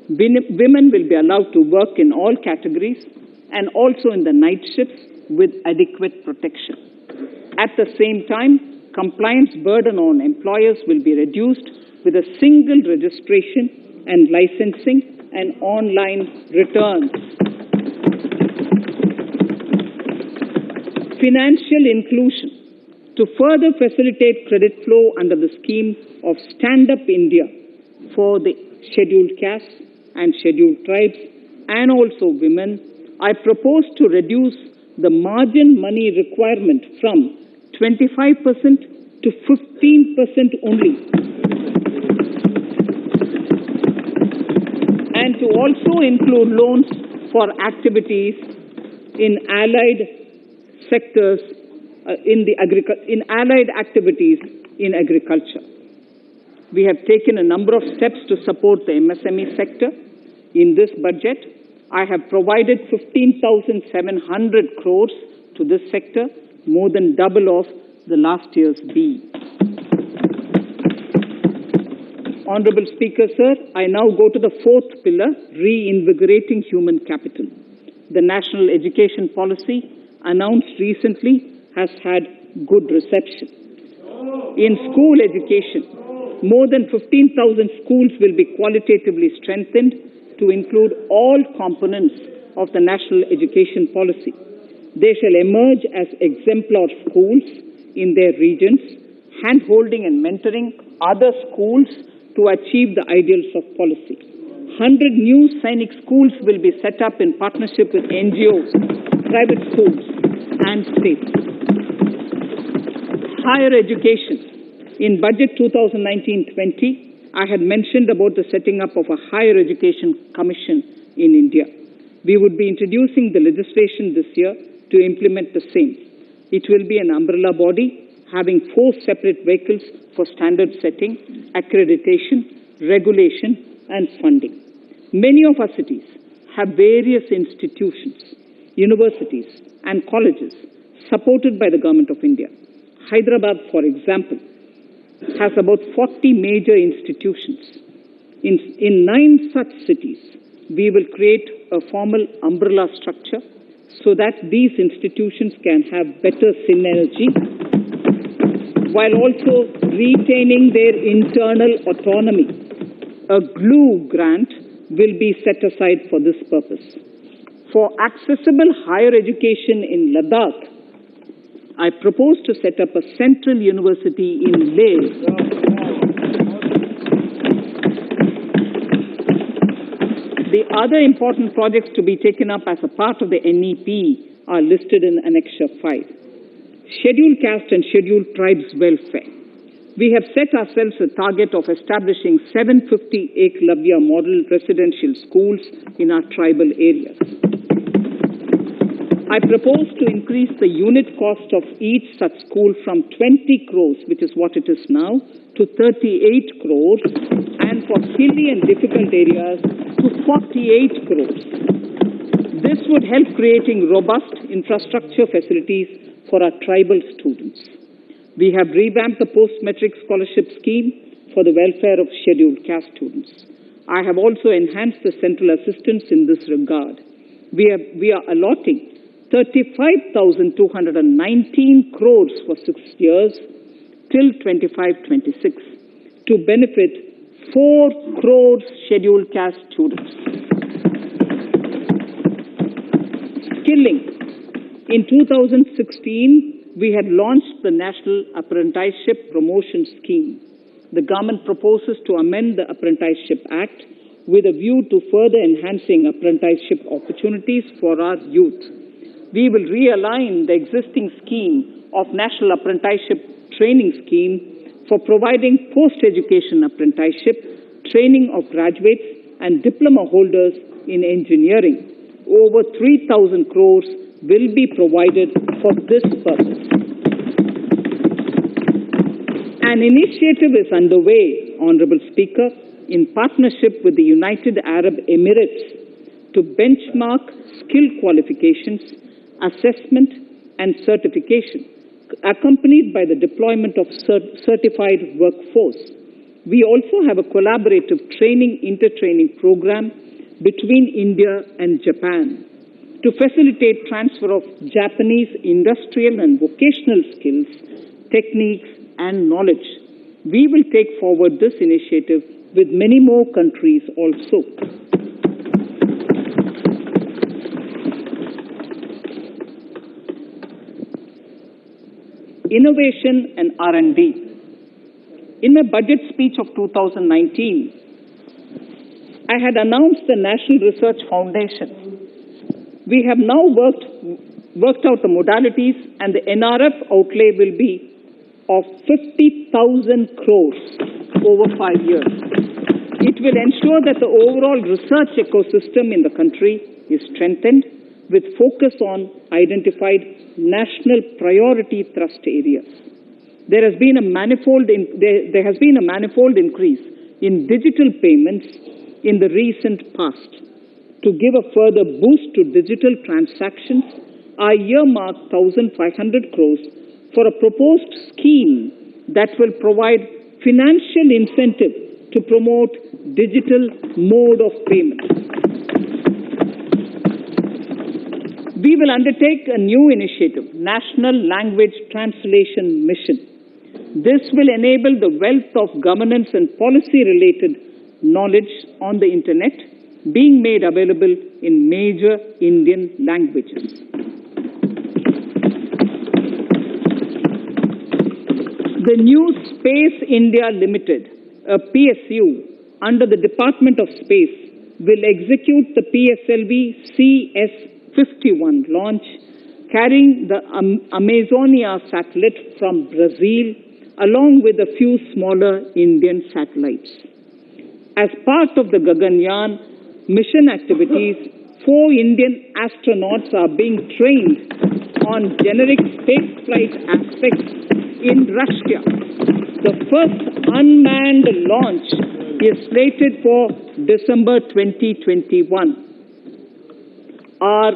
Women will be allowed to work in all categories and also in the night shifts with adequate protection. At the same time, compliance burden on employers will be reduced with a single registration and licensing and online returns. Financial inclusion. To further facilitate credit flow under the scheme of Stand Up India for the scheduled castes and scheduled tribes and also women, I propose to reduce the margin money requirement from 25% to 15% only, and to also include loans for activities in allied sectors in allied activities in agriculture. We have taken a number of steps to support the MSME sector. In this budget, I have provided 15,700 crores to this sector, more than double of the last year's B. Honorable Speaker, sir, I now go to the 4th pillar, reinvigorating human capital. The national education policy announced recently has had good reception. In school education, more than 15,000 schools will be qualitatively strengthened to include all components of the national education policy. They shall emerge as exemplar schools in their regions, hand-holding and mentoring other schools to achieve the ideals of policy. 100 new Sainik schools will be set up in partnership with NGOs, private schools, and states. Higher education. In Budget 2019-20, I had mentioned about the setting up of a higher education commission in India. We would be introducing the legislation this year to implement the same. It will be an umbrella body having 4 separate vehicles for standard setting, accreditation, regulation, and funding. Many of our cities have various institutions, universities, and colleges supported by the Government of India. Hyderabad, for example, has about 40 major institutions. In 9 such cities, we will create a formal umbrella structure so that these institutions can have better synergy while also retaining their internal autonomy. A glue grant will be set aside for this purpose. For accessible higher education in Ladakh, I propose to set up a central university in Leh. The other important projects to be taken up as a part of the NEP are listed in Annexure 5. Scheduled caste and scheduled tribes welfare. We have set ourselves a target of establishing 750 Eklavya model residential schools in our tribal areas. I propose to increase the unit cost of each such school from 20 crores, which is what it is now, to 38 crores, and for hilly and difficult areas to 48 crores. This would help creating robust infrastructure facilities for our tribal students. We have revamped the post-metric scholarship scheme for the welfare of scheduled caste students. I have also enhanced the central assistance in this regard. We are allotting 35,219 crores for 6 years till 25-26 to benefit 4 crores scheduled caste students. Skilling. In 2016, we had launched the National Apprenticeship Promotion Scheme. The government proposes to amend the Apprenticeship Act with a view to further enhancing apprenticeship opportunities for our youth. We will realign the existing scheme of National Apprenticeship Training Scheme for providing post-education apprenticeship training of graduates and diploma holders in engineering. Over 3,000 crores will be provided for this purpose. An initiative is underway, Honorable Speaker, in partnership with the United Arab Emirates to benchmark skill qualifications, assessment, and certification, accompanied by the deployment of certified workforce. We also have a collaborative intertraining program between India and Japan to facilitate transfer of Japanese industrial and vocational skills, techniques, and knowledge. We will take forward this initiative with many more countries also. Innovation and R&D. In my budget speech of 2019, I had announced the National Research Foundation. We have now worked out the modalities, and the NRF outlay will be of 50,000 crores over 5 years. It will ensure that the overall research ecosystem in the country is strengthened with focus on identified national priority thrust areas. There has been a manifold increase in digital payments in the recent past. To give a further boost to digital transactions, I earmarked 1,500 crores for a proposed scheme that will provide financial incentive to promote digital mode of payment. We will undertake a new initiative, National Language Translation Mission. This will enable the wealth of governance and policy-related knowledge on the Internet being made available in major Indian languages. The new Space India Limited, a PSU, under the Department of Space, will execute the PSLV CS-51 launch, carrying the Amazonia satellite from Brazil, along with a few smaller Indian satellites. As part of the Gaganyaan mission activities, 4 Indian astronauts are being trained on generic spaceflight aspects in Russia. The first unmanned launch is slated for December 2021. Our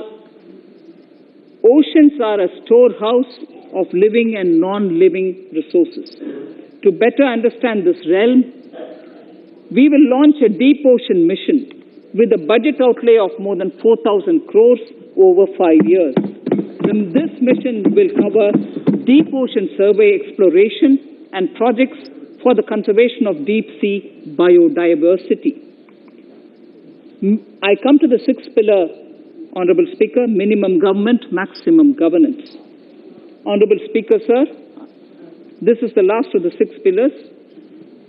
oceans are a storehouse of living and non-living resources. To better understand this realm, we will launch a deep ocean mission with a budget outlay of more than 4,000 crores over 5 years. This mission will cover deep ocean survey exploration and projects for the conservation of deep sea biodiversity. I come to the 6th pillar, Honorable Speaker, minimum government, maximum governance. Honorable Speaker, sir, this is the last of the 6 pillars.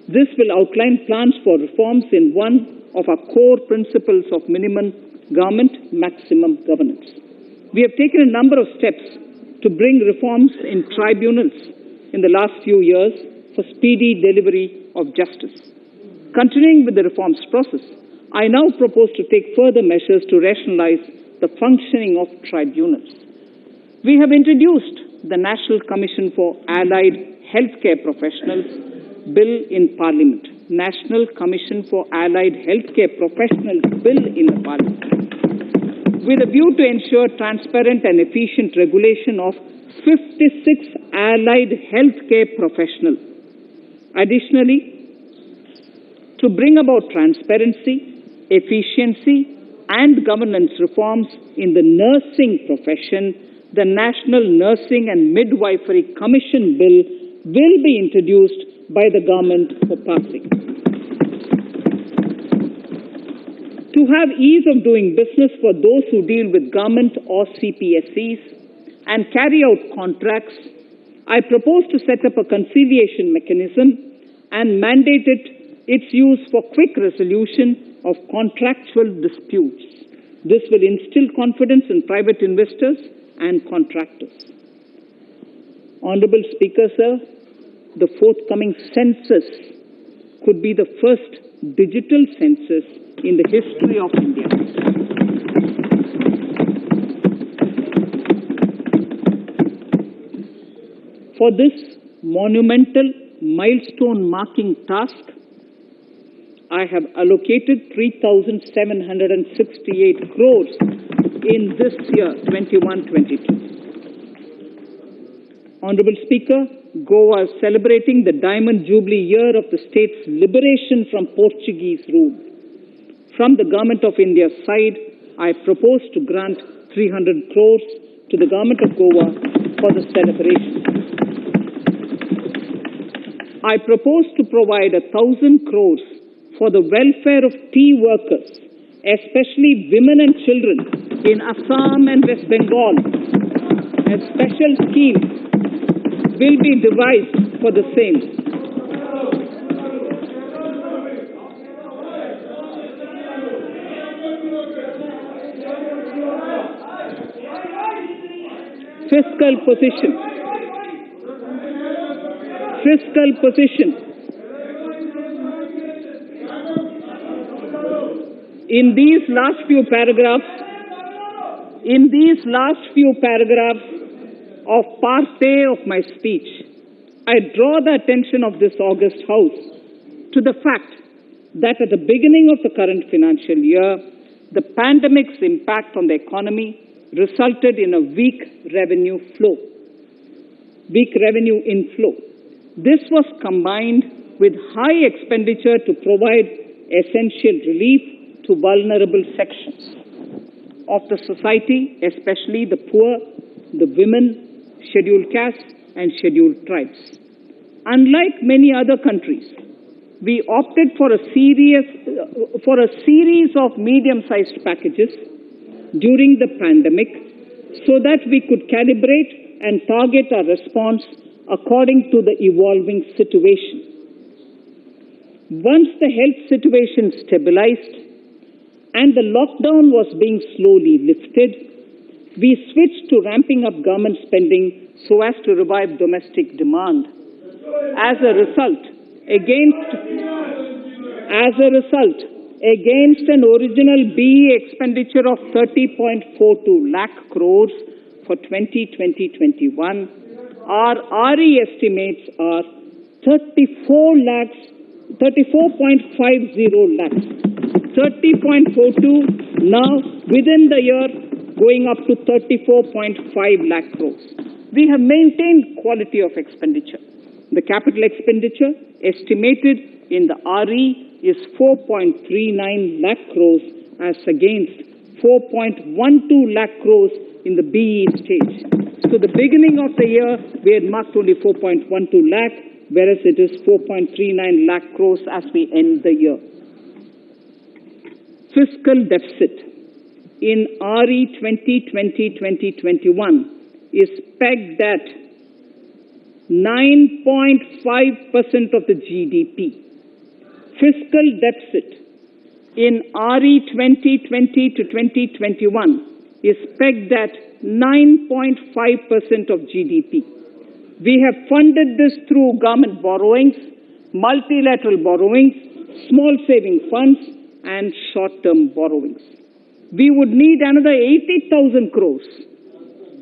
This will outline plans for reforms in one of our core principles of minimum government, maximum governance. We have taken a number of steps to bring reforms in tribunals in the last few years for speedy delivery of justice. Continuing with the reforms process, I now propose to take further measures to rationalize the functioning of tribunals. We have introduced the National Commission for Allied Healthcare Professionals Bill in Parliament. National Commission for Allied Healthcare Professionals Bill in the Parliament, with a view to ensure transparent and efficient regulation of 56 allied healthcare professionals. Additionally, to bring about transparency, efficiency, and governance reforms in the nursing profession, the National Nursing and Midwifery Commission Bill will be introduced by the government for passing. To have ease of doing business for those who deal with government or CPSEs and carry out contracts, I propose to set up a conciliation mechanism and mandate its use for quick resolution of contractual disputes. This will instill confidence in private investors and contractors. Honorable Speaker, sir, the forthcoming census could be the first digital census in the history of India. For this monumental milestone marking task, I have allocated 3,768 crores in this year, 21-22. Honorable Speaker, Goa is celebrating the Diamond Jubilee year of the state's liberation from Portuguese rule. From the Government of India's side, I propose to grant 300 crores to the Government of Goa for the celebration. I propose to provide 1,000 crores for the welfare of tea workers, especially women and children in Assam and West Bengal. A special scheme will be devised for the same. Fiscal position. In these last few paragraphs of part A of my speech, I draw the attention of this august House to the fact that at the beginning of the current financial year, the pandemic's impact on the economy resulted in a weak revenue inflow. This was combined with high expenditure to provide essential relief to vulnerable sections of the society, especially the poor, the women, scheduled castes, and scheduled tribes. Unlike many other countries, we opted for a series of medium-sized packages during the pandemic so that we could calibrate and target our response according to the evolving situation. Once the health situation stabilized and the lockdown was being slowly lifted, we switched to ramping up government spending so as to revive domestic demand. As a result, against an original BE expenditure of 30.42 lakh crores for 2020-21, our RE estimates are 34.50 lakhs. 30.42 now within the year going up to 34.5 lakh crores. We have maintained quality of expenditure. The capital expenditure estimated in the RE is 4.39 lakh crores as against 4.12 lakh crores in the BE stage. So the beginning of the year, we had marked only 4.12 lakh, whereas it is 4.39 lakh crores as we end the year. Fiscal deficit in RE 2020-2021 is pegged at 9.5% of the GDP. Fiscal deficit in RE 2020-2021 is pegged at 9.5% of GDP. We have funded this through government borrowings, multilateral borrowings, small saving funds, and short-term borrowings. We would need another 80,000 crores,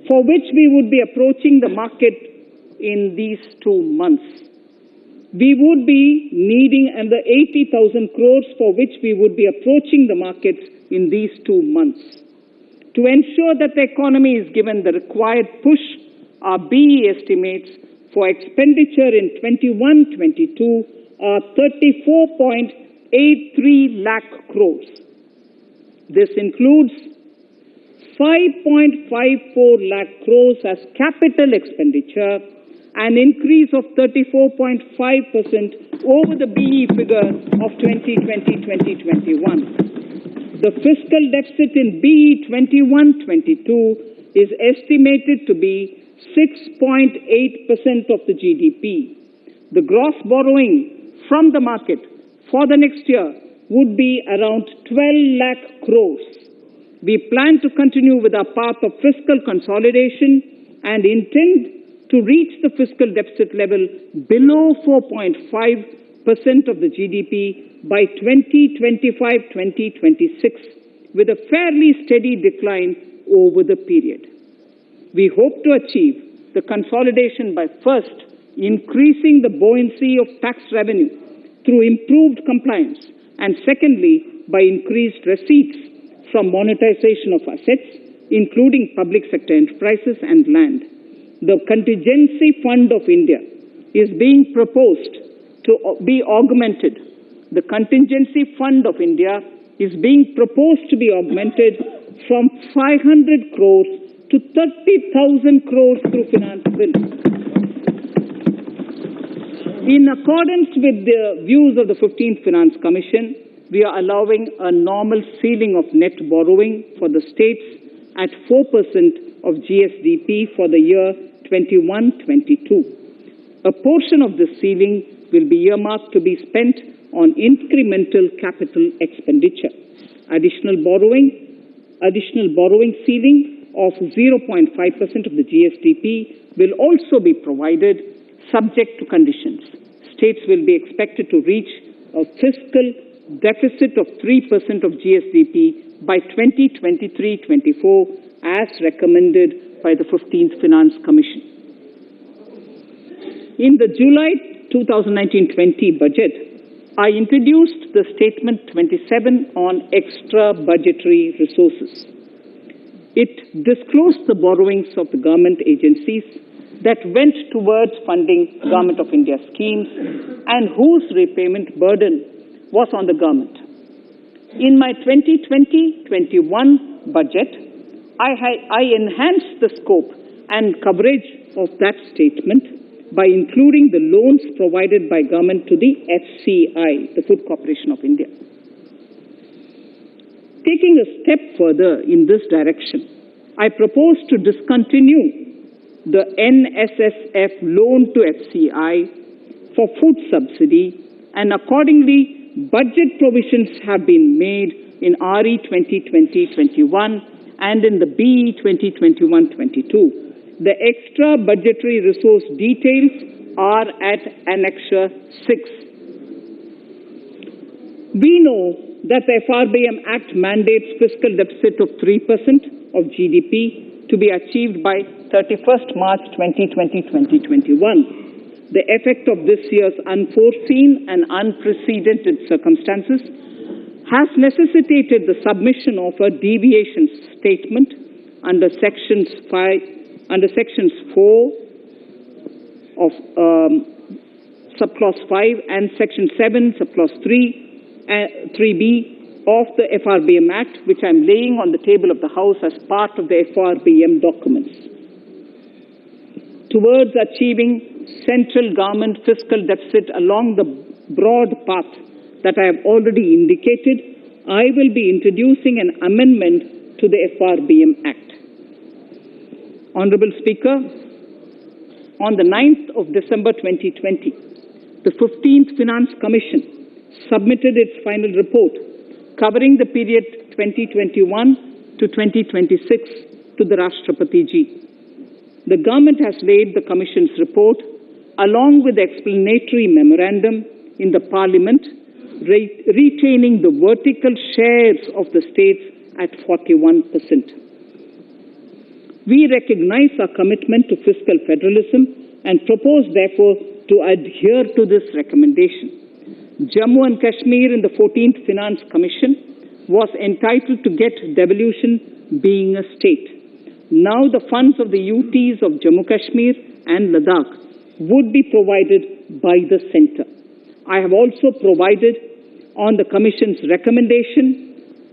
for which we would be approaching the market in these 2 months. We would be needing another 80,000 crores, for which we would be approaching the markets in these 2 months. To ensure that the economy is given the required push, our BE estimates for expenditure in 21-22 are 34.83 lakh crores. This includes 5.54 lakh crores as capital expenditure, an increase of 34.5% over the BE figure of 2020-2021. The fiscal deficit in BE 21-22 is estimated to be 6.8% of the GDP. The gross borrowing from the market for the next year would be around 12 lakh crores. We plan to continue with our path of fiscal consolidation and intend to reach the fiscal deficit level below 4.5% of the GDP by 2025-2026, with a fairly steady decline over the period. We hope to achieve the consolidation by first increasing the buoyancy of tax revenue through improved compliance, and secondly, by increased receipts from monetization of assets, including public sector enterprises and land. The Contingency Fund of India is being proposed to be augmented. The Contingency Fund of India is being proposed to be augmented from 500 crores to 30,000 crores through finance bill. In accordance with the views of the 15th Finance Commission, we are allowing a normal ceiling of net borrowing for the states at 4% of GSDP for the year 21-22. A portion of this ceiling will be earmarked to be spent on incremental capital expenditure. Additional borrowing ceiling of 0.5% of the GSDP will also be provided subject to conditions. States will be expected to reach a fiscal deficit of 3% of GSDP by 2023-24 as recommended by the 15th Finance Commission. In the July 2019-20 budget, I introduced the Statement 27 on extra budgetary resources. It disclosed the borrowings of the government agencies that went towards funding Government of India schemes and whose repayment burden was on the government. In my 2020-21 budget, I enhanced the scope and coverage of that statement by including the loans provided by government to the FCI, the Food Corporation of India. Taking a step further in this direction, I propose to discontinue the NSSF loan to FCI for food subsidy, and accordingly, budget provisions have been made in RE 2020-21 and in the BE 2021-22. The extra budgetary resource details are at Annexure 6. We know that the Frbm Act mandates fiscal deficit of 3% of GDP to be achieved by 31st March 2020-2021. The effect of this year's unforeseen and unprecedented circumstances has necessitated the submission of a deviation statement under Sections 4 of Subclause 5 and Section 7, Subclause 3b of the Frbm Act, which I am laying on the table of the House as part of the Frbm documents. Towards achieving central government fiscal deficit along the broad path that I have already indicated, I will be introducing an amendment to the Frbm Act. Honorable Speaker, on the 9th of December 2020, the 15th Finance Commission submitted its final report covering the period 2021 to 2026 to the Rashtrapati Ji. The government has laid the Commission's report along with the explanatory memorandum in the Parliament, retaining the vertical shares of the states at 41%. We recognize our commitment to fiscal federalism and propose, therefore, to adhere to this recommendation. Jammu and Kashmir in the 14th Finance Commission was entitled to get devolution being a state. Now the funds of the UTs of Jammu Kashmir and Ladakh would be provided by the centre. I have also provided on the Commission's recommendation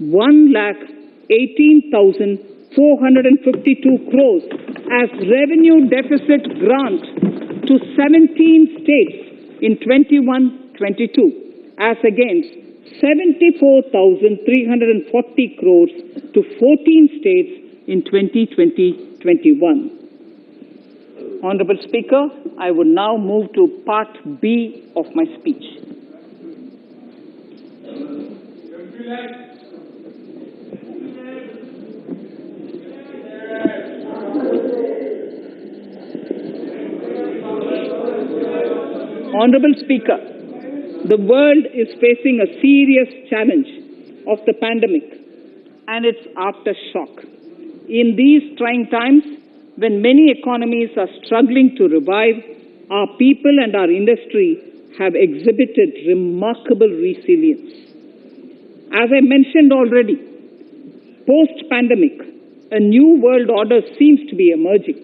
1,18,452 crores as revenue deficit grant to 17 states in 21-22 as against 74,340 crores to 14 states in 2020-21. Honorable Speaker, I would now move to Part B of my speech. Honorable Speaker, The world is facing a serious challenge of the pandemic and its aftershock. In these trying times, when many economies are struggling to revive, our people and our industry have exhibited remarkable resilience. As I mentioned already, post-pandemic, a new world order seems to be emerging,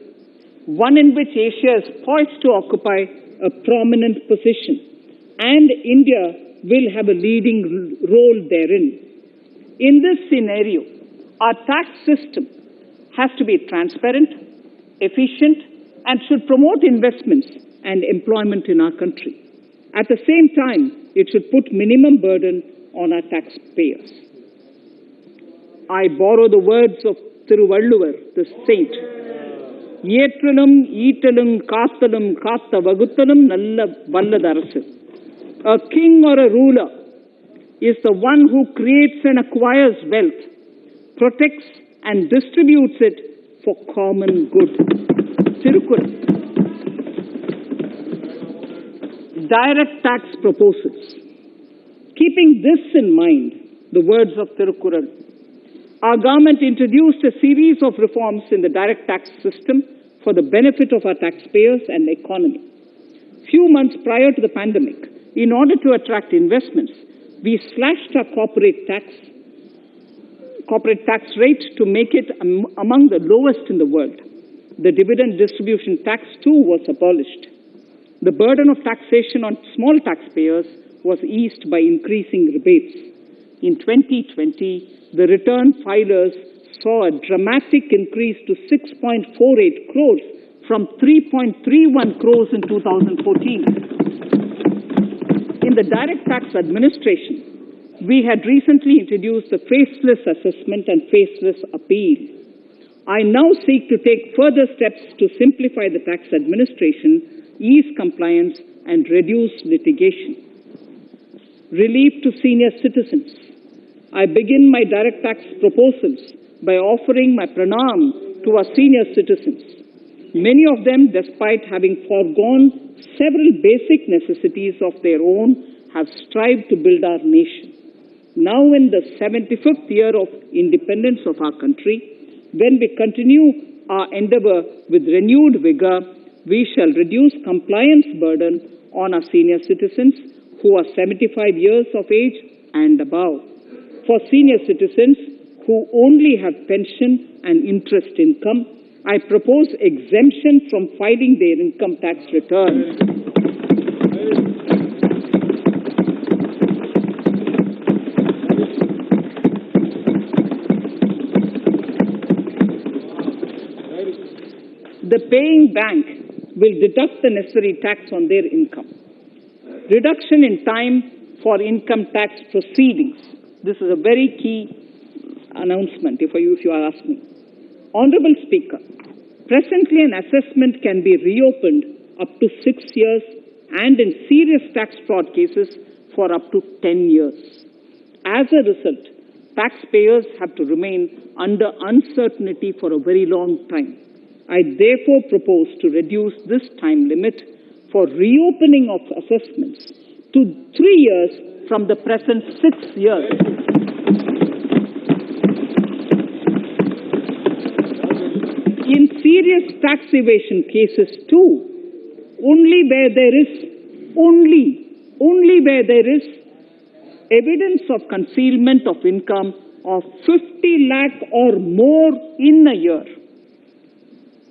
one in which Asia is poised to occupy a prominent position, and India will have a leading role therein. In this scenario, our tax system has to be transparent, efficient, and should promote investments and employment in our country. At the same time, it should put minimum burden on our taxpayers. I borrow the words of Thiruvalluvar, the saint. Yetralum, Eatalum, Kathalum, Katha Vaguthalum, Nalla Valladarasu. A king or a ruler is the one who creates and acquires wealth, protects and distributes it for common good. Tirukkural. Direct tax proposals. Keeping this in mind, the words of Tirukkural, our government introduced a series of reforms in the direct tax system for the benefit of our taxpayers and the economy. Few months prior to the pandemic, in order to attract investments, we slashed our corporate tax rate to make it among the lowest in the world. The dividend distribution tax too was abolished. The burden of taxation on small taxpayers was eased by increasing rebates. In 2020, the return filers saw a dramatic increase to 6.48 crores from 3.31 crores in 2014. In the direct tax administration, we had recently introduced the faceless assessment and faceless appeal. I now seek to take further steps to simplify the tax administration, ease compliance, and reduce litigation. Relief to senior citizens. I begin my direct tax proposals by offering my pranam to our senior citizens. Many of them, despite having foregone several basic necessities of their own, have strived to build our nation. Now in the 75th year of independence of our country, when we continue our endeavor with renewed vigor, we shall reduce compliance burden on our senior citizens who are 75 years of age and above. For senior citizens who only have pension and interest income, I propose exemption from filing their income tax returns. The paying bank will deduct the necessary tax on their income. Reduction in time for income tax proceedings. This is a very key announcement, if you are asking. Honorable Speaker, presently an assessment can be reopened up to 6 years and in serious tax fraud cases for up to 10 years. As a result, taxpayers have to remain under uncertainty for a very long time. I therefore propose to reduce this time limit for reopening of assessments to 3 years from the present 6 years. In serious tax evasion cases too, only where there is evidence of concealment of income of 50 lakh or more in a year.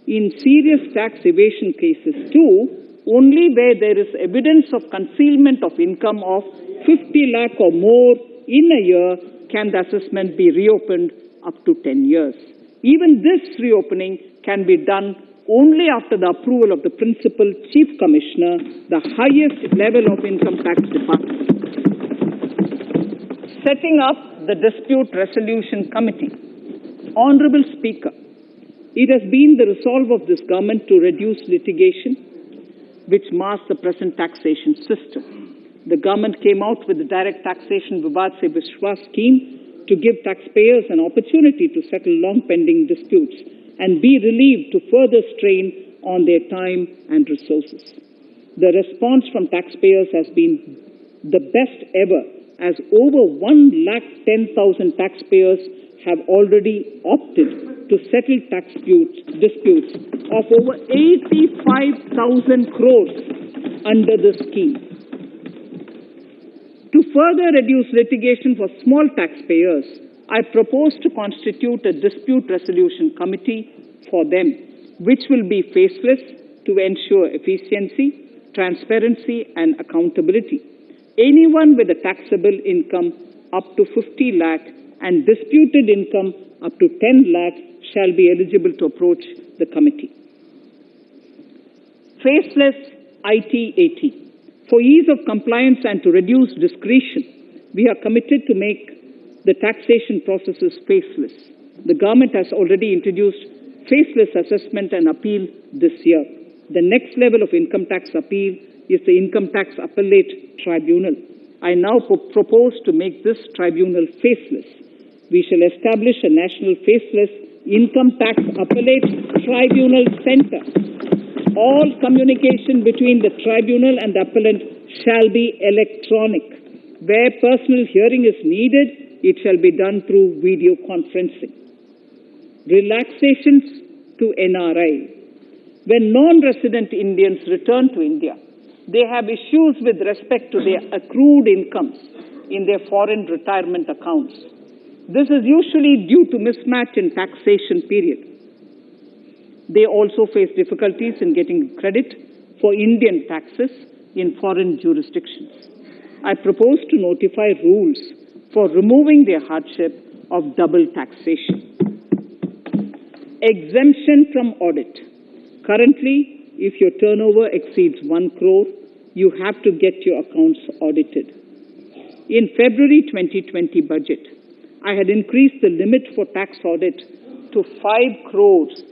In serious tax evasion cases too, only where there is evidence of concealment of income of 50 lakh or more in a year can the assessment be reopened up to 10 years. Even this reopening can be done only after the approval of the Principal Chief Commissioner, the highest level of Income Tax Department. Setting up the Dispute Resolution Committee. Honorable Speaker, it has been the resolve of this government to reduce litigation, which mars the present taxation system. The government came out with the Direct Taxation Vivad Se Vishwas scheme to give taxpayers an opportunity to settle long-pending disputes and be relieved to further strain on their time and resources. The response from taxpayers has been the best ever, as over 110,000 taxpayers have already opted to settle tax disputes of over 85,000 crores under the scheme. To further reduce litigation for small taxpayers, I propose to constitute a dispute resolution committee for them, which will be faceless to ensure efficiency, transparency, and accountability. Anyone with a taxable income up to 50 lakh and disputed income up to 10 lakh shall be eligible to approach the committee. Faceless IT-AT. For ease of compliance and to reduce discretion, we are committed to make the taxation processes faceless. The government has already introduced faceless assessment and appeal this year. The next level of income tax appeal is the Income Tax Appellate Tribunal. I now propose to make this tribunal faceless. We shall establish a national faceless Income Tax Appellate Tribunal Center. All communication between the tribunal and the appellant shall be electronic. Where personal hearing is needed, it shall be done through video conferencing. Relaxations to NRI. When non-resident Indians return to India, they have issues with respect to their accrued incomes in their foreign retirement accounts. This is usually due to mismatch in taxation period. They also face difficulties in getting credit for Indian taxes in foreign jurisdictions. I propose to notify rules for removing their hardship of double taxation. Exemption from audit. Currently, if your turnover exceeds 1 crore, you have to get your accounts audited. In February 2020 budget, I had increased the limit for tax audit to 5 crores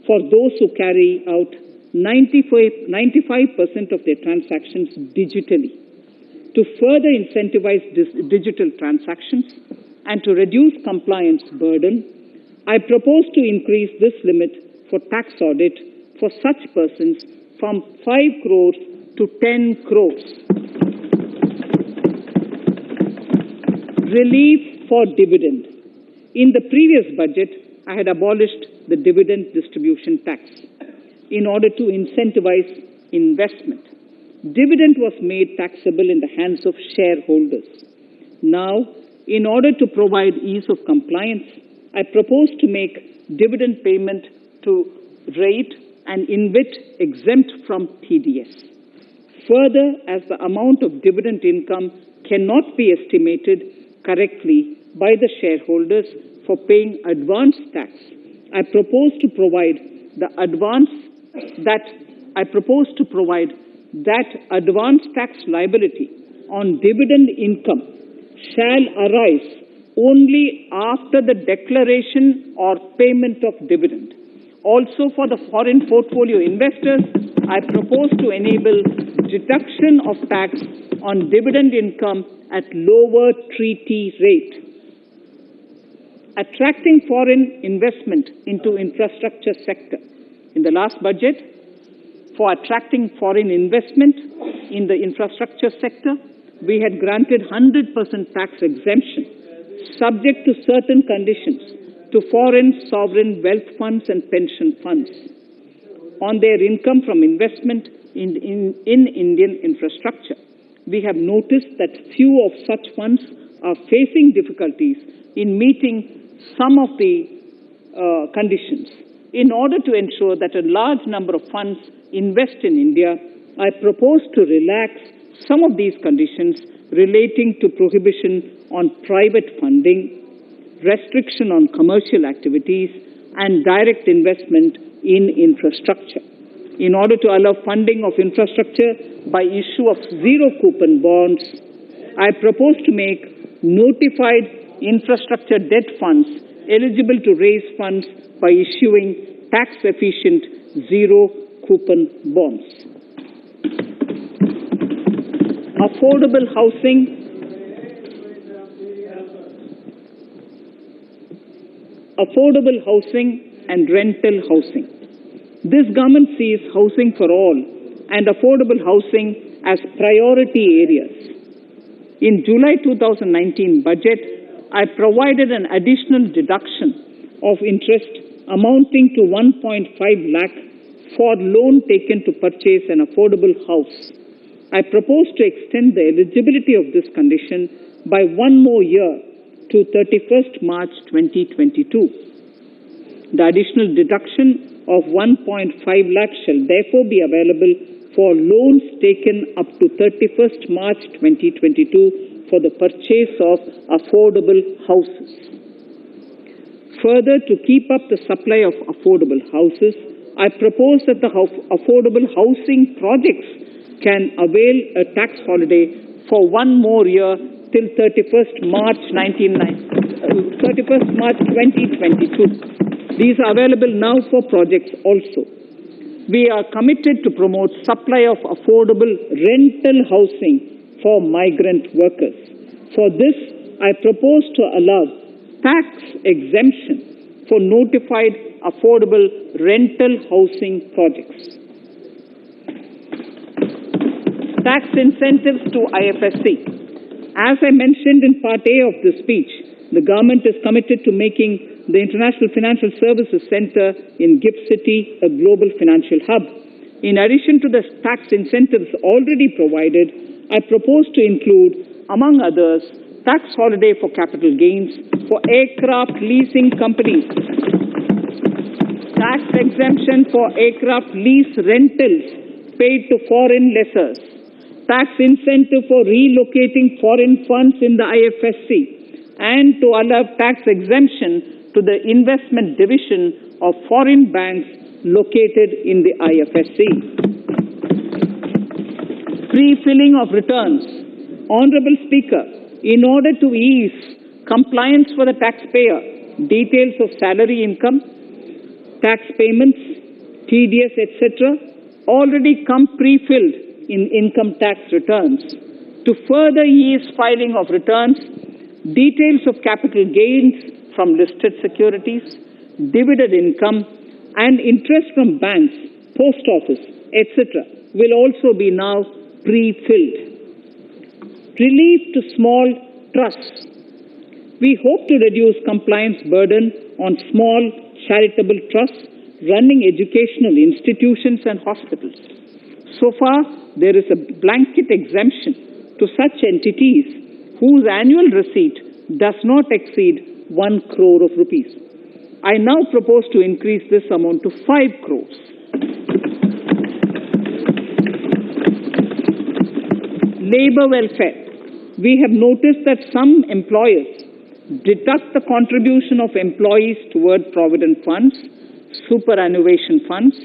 for those who carry out 95% of their transactions digitally. To further incentivize digital transactions and to reduce compliance burden, I propose to increase this limit for tax audit for such persons from 5 crores to 10 crores. Relief for dividend. In the previous budget, I had abolished the dividend distribution tax in order to incentivize investment. Dividend was made taxable in the hands of shareholders. Now, in order to provide ease of compliance, I propose to make dividend payment to rate and InvIT exempt from TDS. Further, as the amount of dividend income cannot be estimated correctly by the shareholders for paying advance tax, I propose to provide that advance tax liability on dividend income shall arise only after the declaration or payment of dividend. Also, for the foreign portfolio investors, I propose to enable deduction of tax on dividend income at lower treaty rate. Attracting foreign investment into infrastructure sector. In the last budget, for attracting foreign investment in the infrastructure sector, we had granted 100% tax exemption, subject to certain conditions, to foreign sovereign wealth funds and pension funds on their income from investment in Indian infrastructure. We have noticed that few of such funds are facing difficulties in meeting some of the conditions. In order to ensure that a large number of funds invest in India, I propose to relax some of these conditions relating to prohibition on private funding, restriction on commercial activities, and direct investment in infrastructure. In order to allow funding of infrastructure by issue of zero-coupon bonds, I propose to make notified infrastructure debt funds eligible to raise funds by issuing tax-efficient zero-coupon bonds. Affordable housing. Affordable housing and rental housing. This government sees housing for all and affordable housing as priority areas. In July 2019 budget, I provided an additional deduction of interest amounting to 1.5 lakh for loan taken to purchase an affordable house. I propose to extend the eligibility of this condition by 1 more year to 31st March 2022. The additional deduction of 1.5 lakh shall therefore be available for loans taken up to 31st March 2022 for the purchase of affordable houses. Further, to keep up the supply of affordable houses, I propose that the affordable housing projects can avail a tax holiday for 1 more year till 31st March 2022. These are available now for projects also. We are committed to promote supply of affordable rental housing for migrant workers. For this, I propose to allow tax exemption for notified affordable rental housing projects. Tax incentives to IFSC. As I mentioned in Part A of this speech, the government is committed to making the International Financial Services Center in GIFT City a global financial hub. In addition to the tax incentives already provided, I propose to include, among others, tax holiday for capital gains for aircraft leasing companies, tax exemption for aircraft lease rentals paid to foreign lessors, tax incentive for relocating foreign funds in the IFSC, and to allow tax exemption to the investment division of foreign banks located in the IFSC. Pre-filling of returns. Honorable Speaker, in order to ease compliance for the taxpayer, details of salary income, tax payments, TDS, etc., already come pre-filled in income tax returns. To further ease filing of returns, details of capital gains from listed securities, dividend income, and interest from banks, post office, etc., will also be now pre-filled. Relief to small trusts. We hope to reduce compliance burden on small charitable trusts running educational institutions and hospitals. So far, there is a blanket exemption to such entities whose annual receipt does not exceed 1 crore of rupees. I now propose to increase this amount to 5 crores. Labor welfare. We have noticed that some employers deduct the contribution of employees toward provident funds, superannuation funds,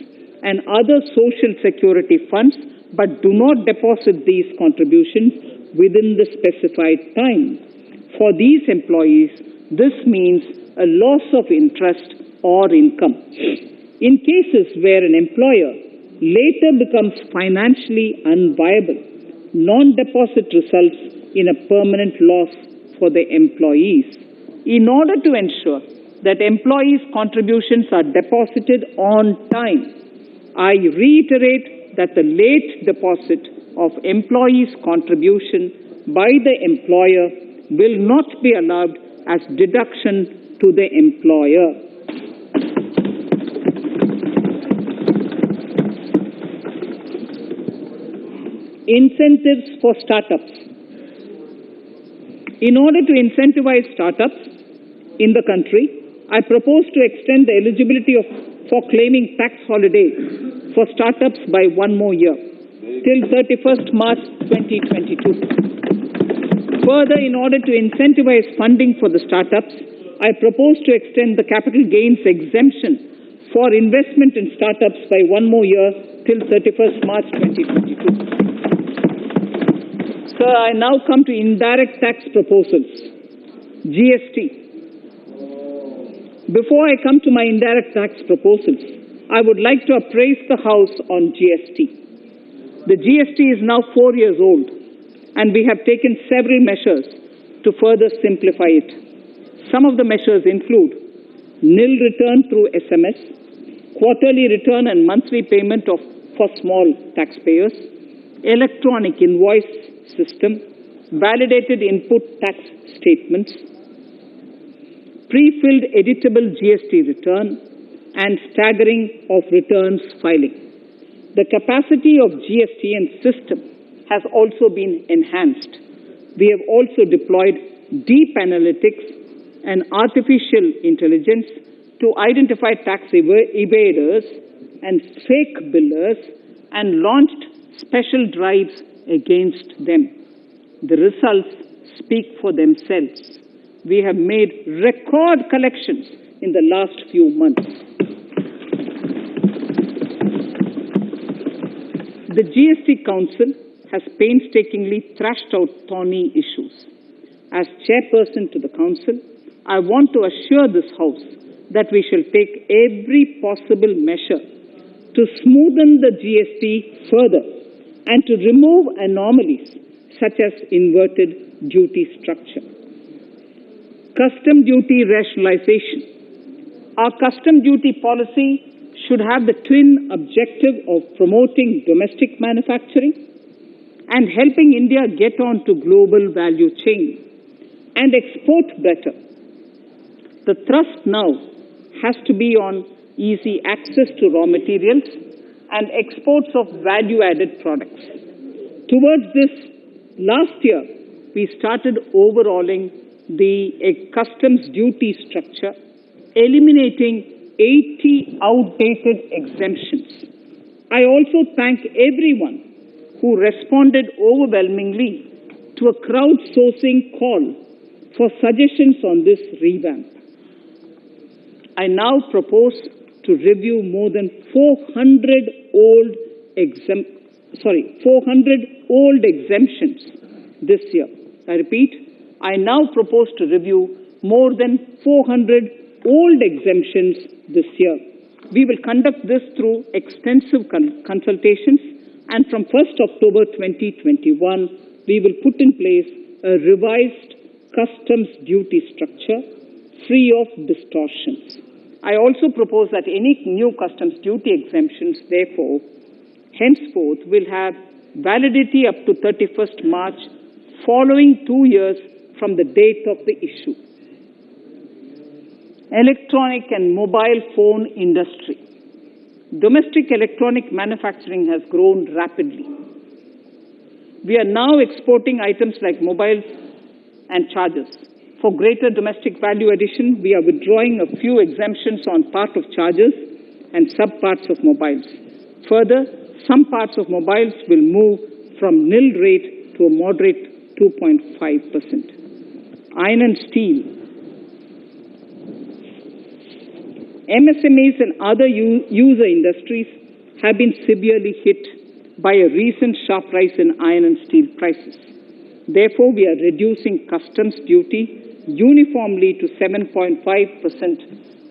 and other social security funds, but do not deposit these contributions within the specified time. For these employees, this means a loss of interest or income. In cases where an employer later becomes financially unviable, non-deposit results in a permanent loss for the employees. In order to ensure that employees' contributions are deposited on time, I reiterate that the late deposit of employees' contribution by the employer will not be allowed as deduction to the employer. Incentives for startups. In order to incentivize startups in the country, I propose to extend the eligibility for claiming tax holiday for startups by 1 more year, till 31st March 2022. Further, in order to incentivize funding for the startups, I propose to extend the capital gains exemption for investment in startups by 1 more year till 31st March 2022. Sir, I now come to Indirect Tax Proposals, GST. Before I come to my Indirect Tax Proposals, I would like to appraise the House on GST. The GST is now 4 years old, and we have taken several measures to further simplify it. Some of the measures include nil return through SMS, quarterly return and monthly payment for small taxpayers, electronic invoice system, validated input tax statements, pre-filled editable GST return, and staggering of returns filing. The capacity of GST and system has also been enhanced. We have also deployed deep analytics and artificial intelligence to identify tax evaders and fake billers and launched special drives against them. The results speak for themselves. We have made record collections in the last few months. The GST Council has painstakingly thrashed out thorny issues. As chairperson to the Council, I want to assure this House that we shall take every possible measure to smoothen the GST further and to remove anomalies such as inverted duty structure. Custom duty rationalization. Our custom duty policy should have the twin objective of promoting domestic manufacturing and helping India get on to global value chain and export better. The thrust now has to be on easy access to raw materials and exports of value-added products. Towards this, last year, we started overhauling the customs duty structure, eliminating 80 outdated exemptions. I also thank everyone who responded overwhelmingly to a crowdsourcing call for suggestions on this revamp. I now propose to review more than 400 old exemptions this year. I repeat, I now propose to review more than 400 old exemptions this year. We will conduct this through extensive consultations, and from 1st October 2021, we will put in place a revised customs duty structure free of distortions. I also propose that any new customs duty exemptions, therefore, henceforth will have validity up to 31st March, following 2 years from the date of the issue. Electronic and mobile phone industry. Domestic electronic manufacturing has grown rapidly. We are now exporting items like mobiles and chargers. For greater domestic value addition, we are withdrawing a few exemptions on part of chargers and sub-parts of mobiles. Further, some parts of mobiles will move from nil rate to a moderate 2.5%. Iron and steel. MSMEs and other user industries have been severely hit by a recent sharp rise in iron and steel prices. Therefore, we are reducing customs duty uniformly to 7.5%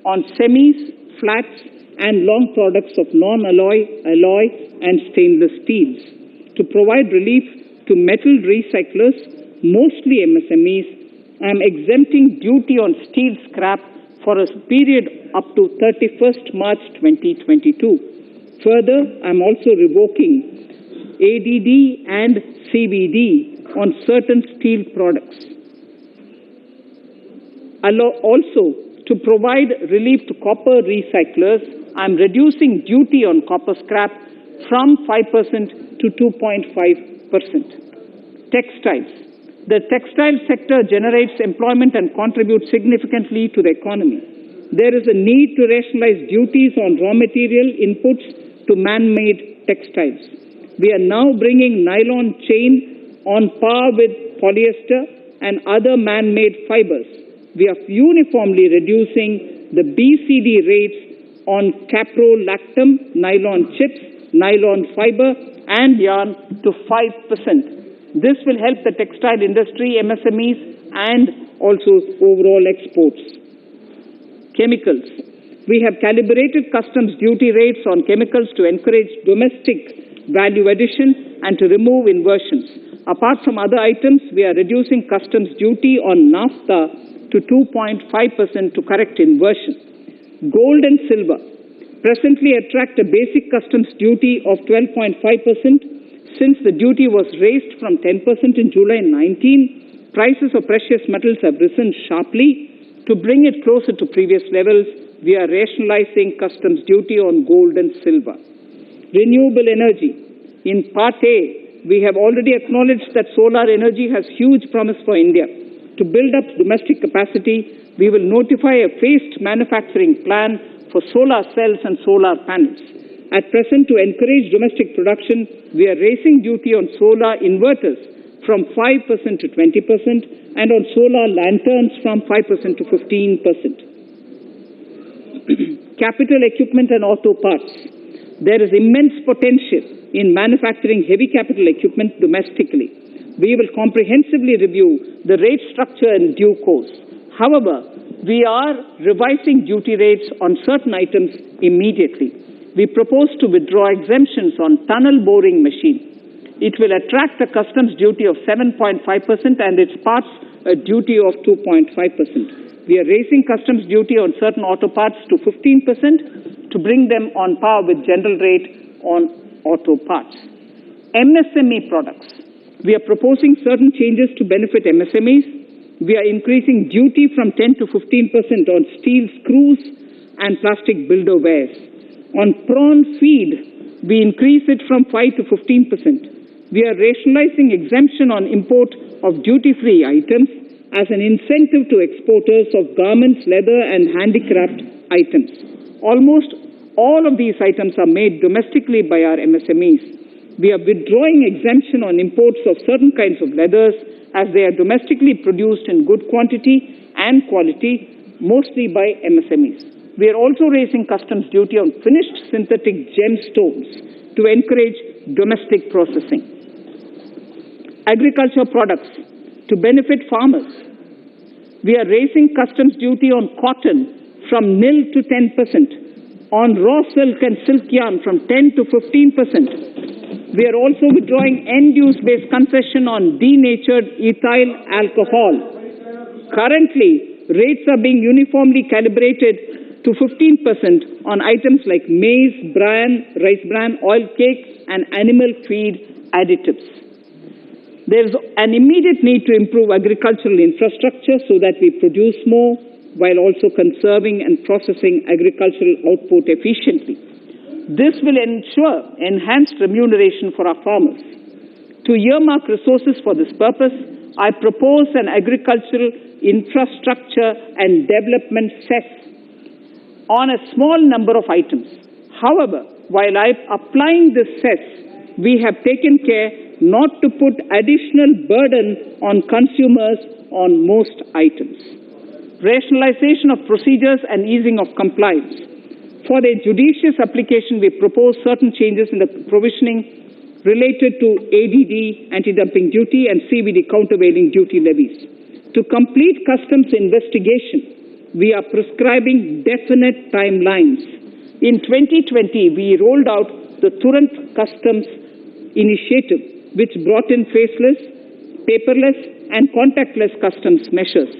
on semis, flats, and long products of non-alloy, alloy, and stainless steels. To provide relief to metal recyclers, mostly MSMEs, I am exempting duty on steel scrap for a period up to 31st March 2022. Further, I am also revoking ADD and CVD on certain steel products. Also, to provide relief to copper recyclers, I am reducing duty on copper scrap from 5% to 2.5%. Textiles. The textile sector generates employment and contributes significantly to the economy. There is a need to rationalize duties on raw material inputs to man-made textiles. We are now bringing nylon chain on par with polyester and other man-made fibers. We are uniformly reducing the BCD rates on caprolactam, nylon chips, nylon fiber, and yarn to 5%. This will help the textile industry, MSMEs, and also overall exports. Chemicals. We have calibrated customs duty rates on chemicals to encourage domestic value addition and to remove inversions. Apart from other items, we are reducing customs duty on naphtha to 2.5% to correct inversion. Gold and silver presently attract a basic customs duty of 12.5%. Since the duty was raised from 10% in July 19, prices of precious metals have risen sharply. To bring it closer to previous levels, we are rationalizing customs duty on gold and silver. Renewable energy. In Part A, we have already acknowledged that solar energy has huge promise for India. To build up domestic capacity, we will notify a phased manufacturing plan for solar cells and solar panels. At present, to encourage domestic production, we are raising duty on solar inverters from 5% to 20% and on solar lanterns from 5% to 15%. Capital equipment and auto parts. There is immense potential in manufacturing heavy capital equipment domestically. We will comprehensively review the rate structure in due course. However, we are revising duty rates on certain items immediately. We propose to withdraw exemptions on tunnel boring machine. It will attract a customs duty of 7.5% and its parts a duty of 2.5%. We are raising customs duty on certain auto parts to 15% to bring them on par with general rate on auto parts. MSME products. We are proposing certain changes to benefit MSMEs. We are increasing duty from 10 to 15% on steel screws and plastic builder wares. On prawn feed, we increase it from 5 to 15%. We are rationalizing exemption on import of duty-free items as an incentive to exporters of garments, leather, and handicraft items. Almost all of these items are made domestically by our MSMEs. We are withdrawing exemption on imports of certain kinds of leathers as they are domestically produced in good quantity and quality, mostly by MSMEs. We are also raising customs duty on finished synthetic gemstones to encourage domestic processing. Agriculture products to benefit farmers. We are raising customs duty on cotton from nil to 10%, on raw silk and silk yarn from 10 to 15%. We are also withdrawing end-use-based concession on denatured ethyl alcohol. Currently, rates are being uniformly calibrated to 15% on items like maize, bran, rice bran, oil cake, and animal feed additives. There is an immediate need to improve agricultural infrastructure so that we produce more while also conserving and processing agricultural output efficiently. This will ensure enhanced remuneration for our farmers. To earmark resources for this purpose, I propose an agricultural infrastructure and development cess on a small number of items. However, while I'm applying this cess, we have taken care not to put additional burden on consumers on most items. Rationalization of procedures and easing of compliance. For a judicious application, we propose certain changes in the provisioning related to ADD, anti-dumping duty, and CVD, countervailing duty levies. To complete customs investigation, we are prescribing definite timelines. In 2020, we rolled out the Turant Customs Initiative, which brought in faceless, paperless, and contactless customs measures.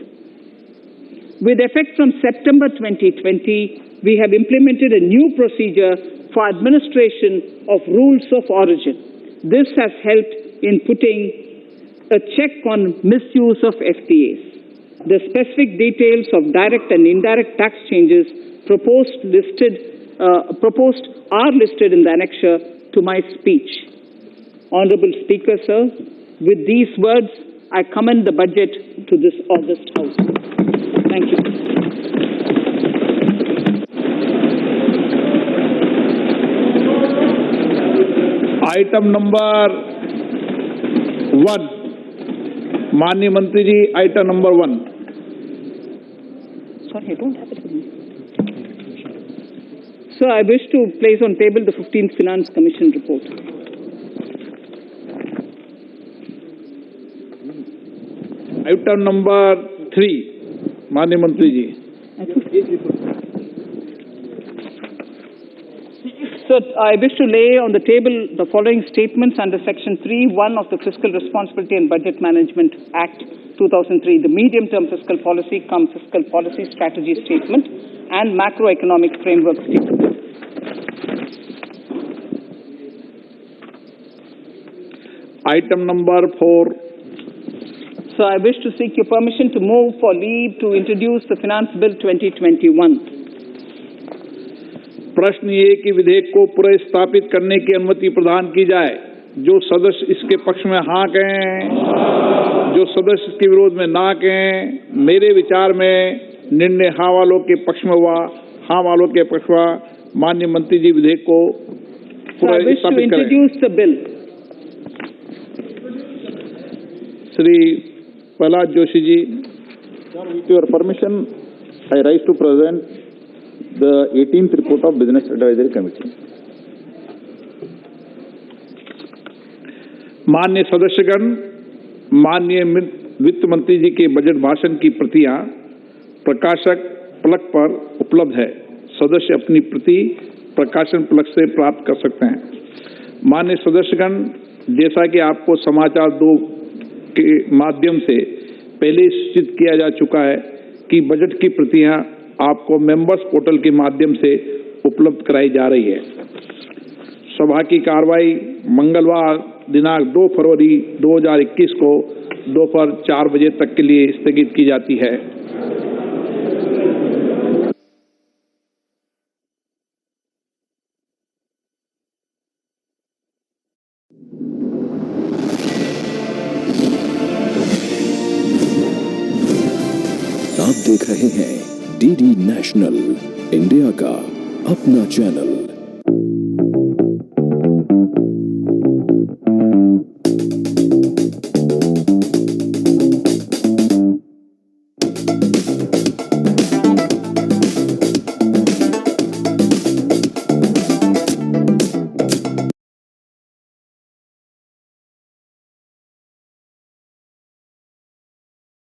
With effect from September 2020, we have implemented a new procedure for administration of rules of origin. This has helped in putting a check on misuse of FTAs. The specific details of direct and indirect tax changes proposed are listed in the annexure to my speech. Honorable Speaker, sir, with these words, I commend the budget to this august House. Thank you. Item number 1. Manya Mantri ji, item number 1. Sorry, I don't have it with me. Sir, I wish to place on table the 15th Finance Commission report. Item number 3. Manya Mantri ji. Sir, I wish to lay on the table the following statements under Section 3(1) of the Fiscal Responsibility and Budget Management Act 2003, the medium-term fiscal policy cum fiscal policy strategy statement and macroeconomic framework statement. Item number 4. So I wish to seek your permission to move for leave to introduce the Finance Bill 2021. प्रश्न ये कि विधेयक को पुनर्स्थापित करने की अनुमति प्रदान की जाए। जो सदस्य इसके पक्ष में हाँ कहें, जो सदस्य इसके विरोध में ना कहें। मेरे विचार में निर्णय हाँ वालों के पक्ष में हुआ, हाँ वालों के पक्ष हुआ। माननीय मंत्री जी विधेयक को पुनर्स्थापित करें। Shri Prahlad Joshi ji, with your permission, I rise to present the 18th report of Business Advisory Committee. माननीय सदस्यगण, माननीय वित्त मंत्री जी के बजट भाषण की प्रतियां प्रकाशक फलक पर उपलब्ध है। सदस्य अपनी प्रति प्रकाशन फलक से प्राप्त कर सकते हैं। माननीय सदस्यगण, जैसा कि आपको समाचार 2 के माध्यम से पहले सूचित किया जा चुका है कि बजट की प्रतियां आपको मेंबर्स पोर्टल के माध्यम से उपलब्ध कराई जा रही है। सभा की कार्रवाई मंगलवार दिनांक 2 फरवरी 2021 को दोपहर 4 बजे तक के लिए स्थगित की जाती है। आप देख रहे हैं डीडी नेशनल, इंडिया का अपना चैनल।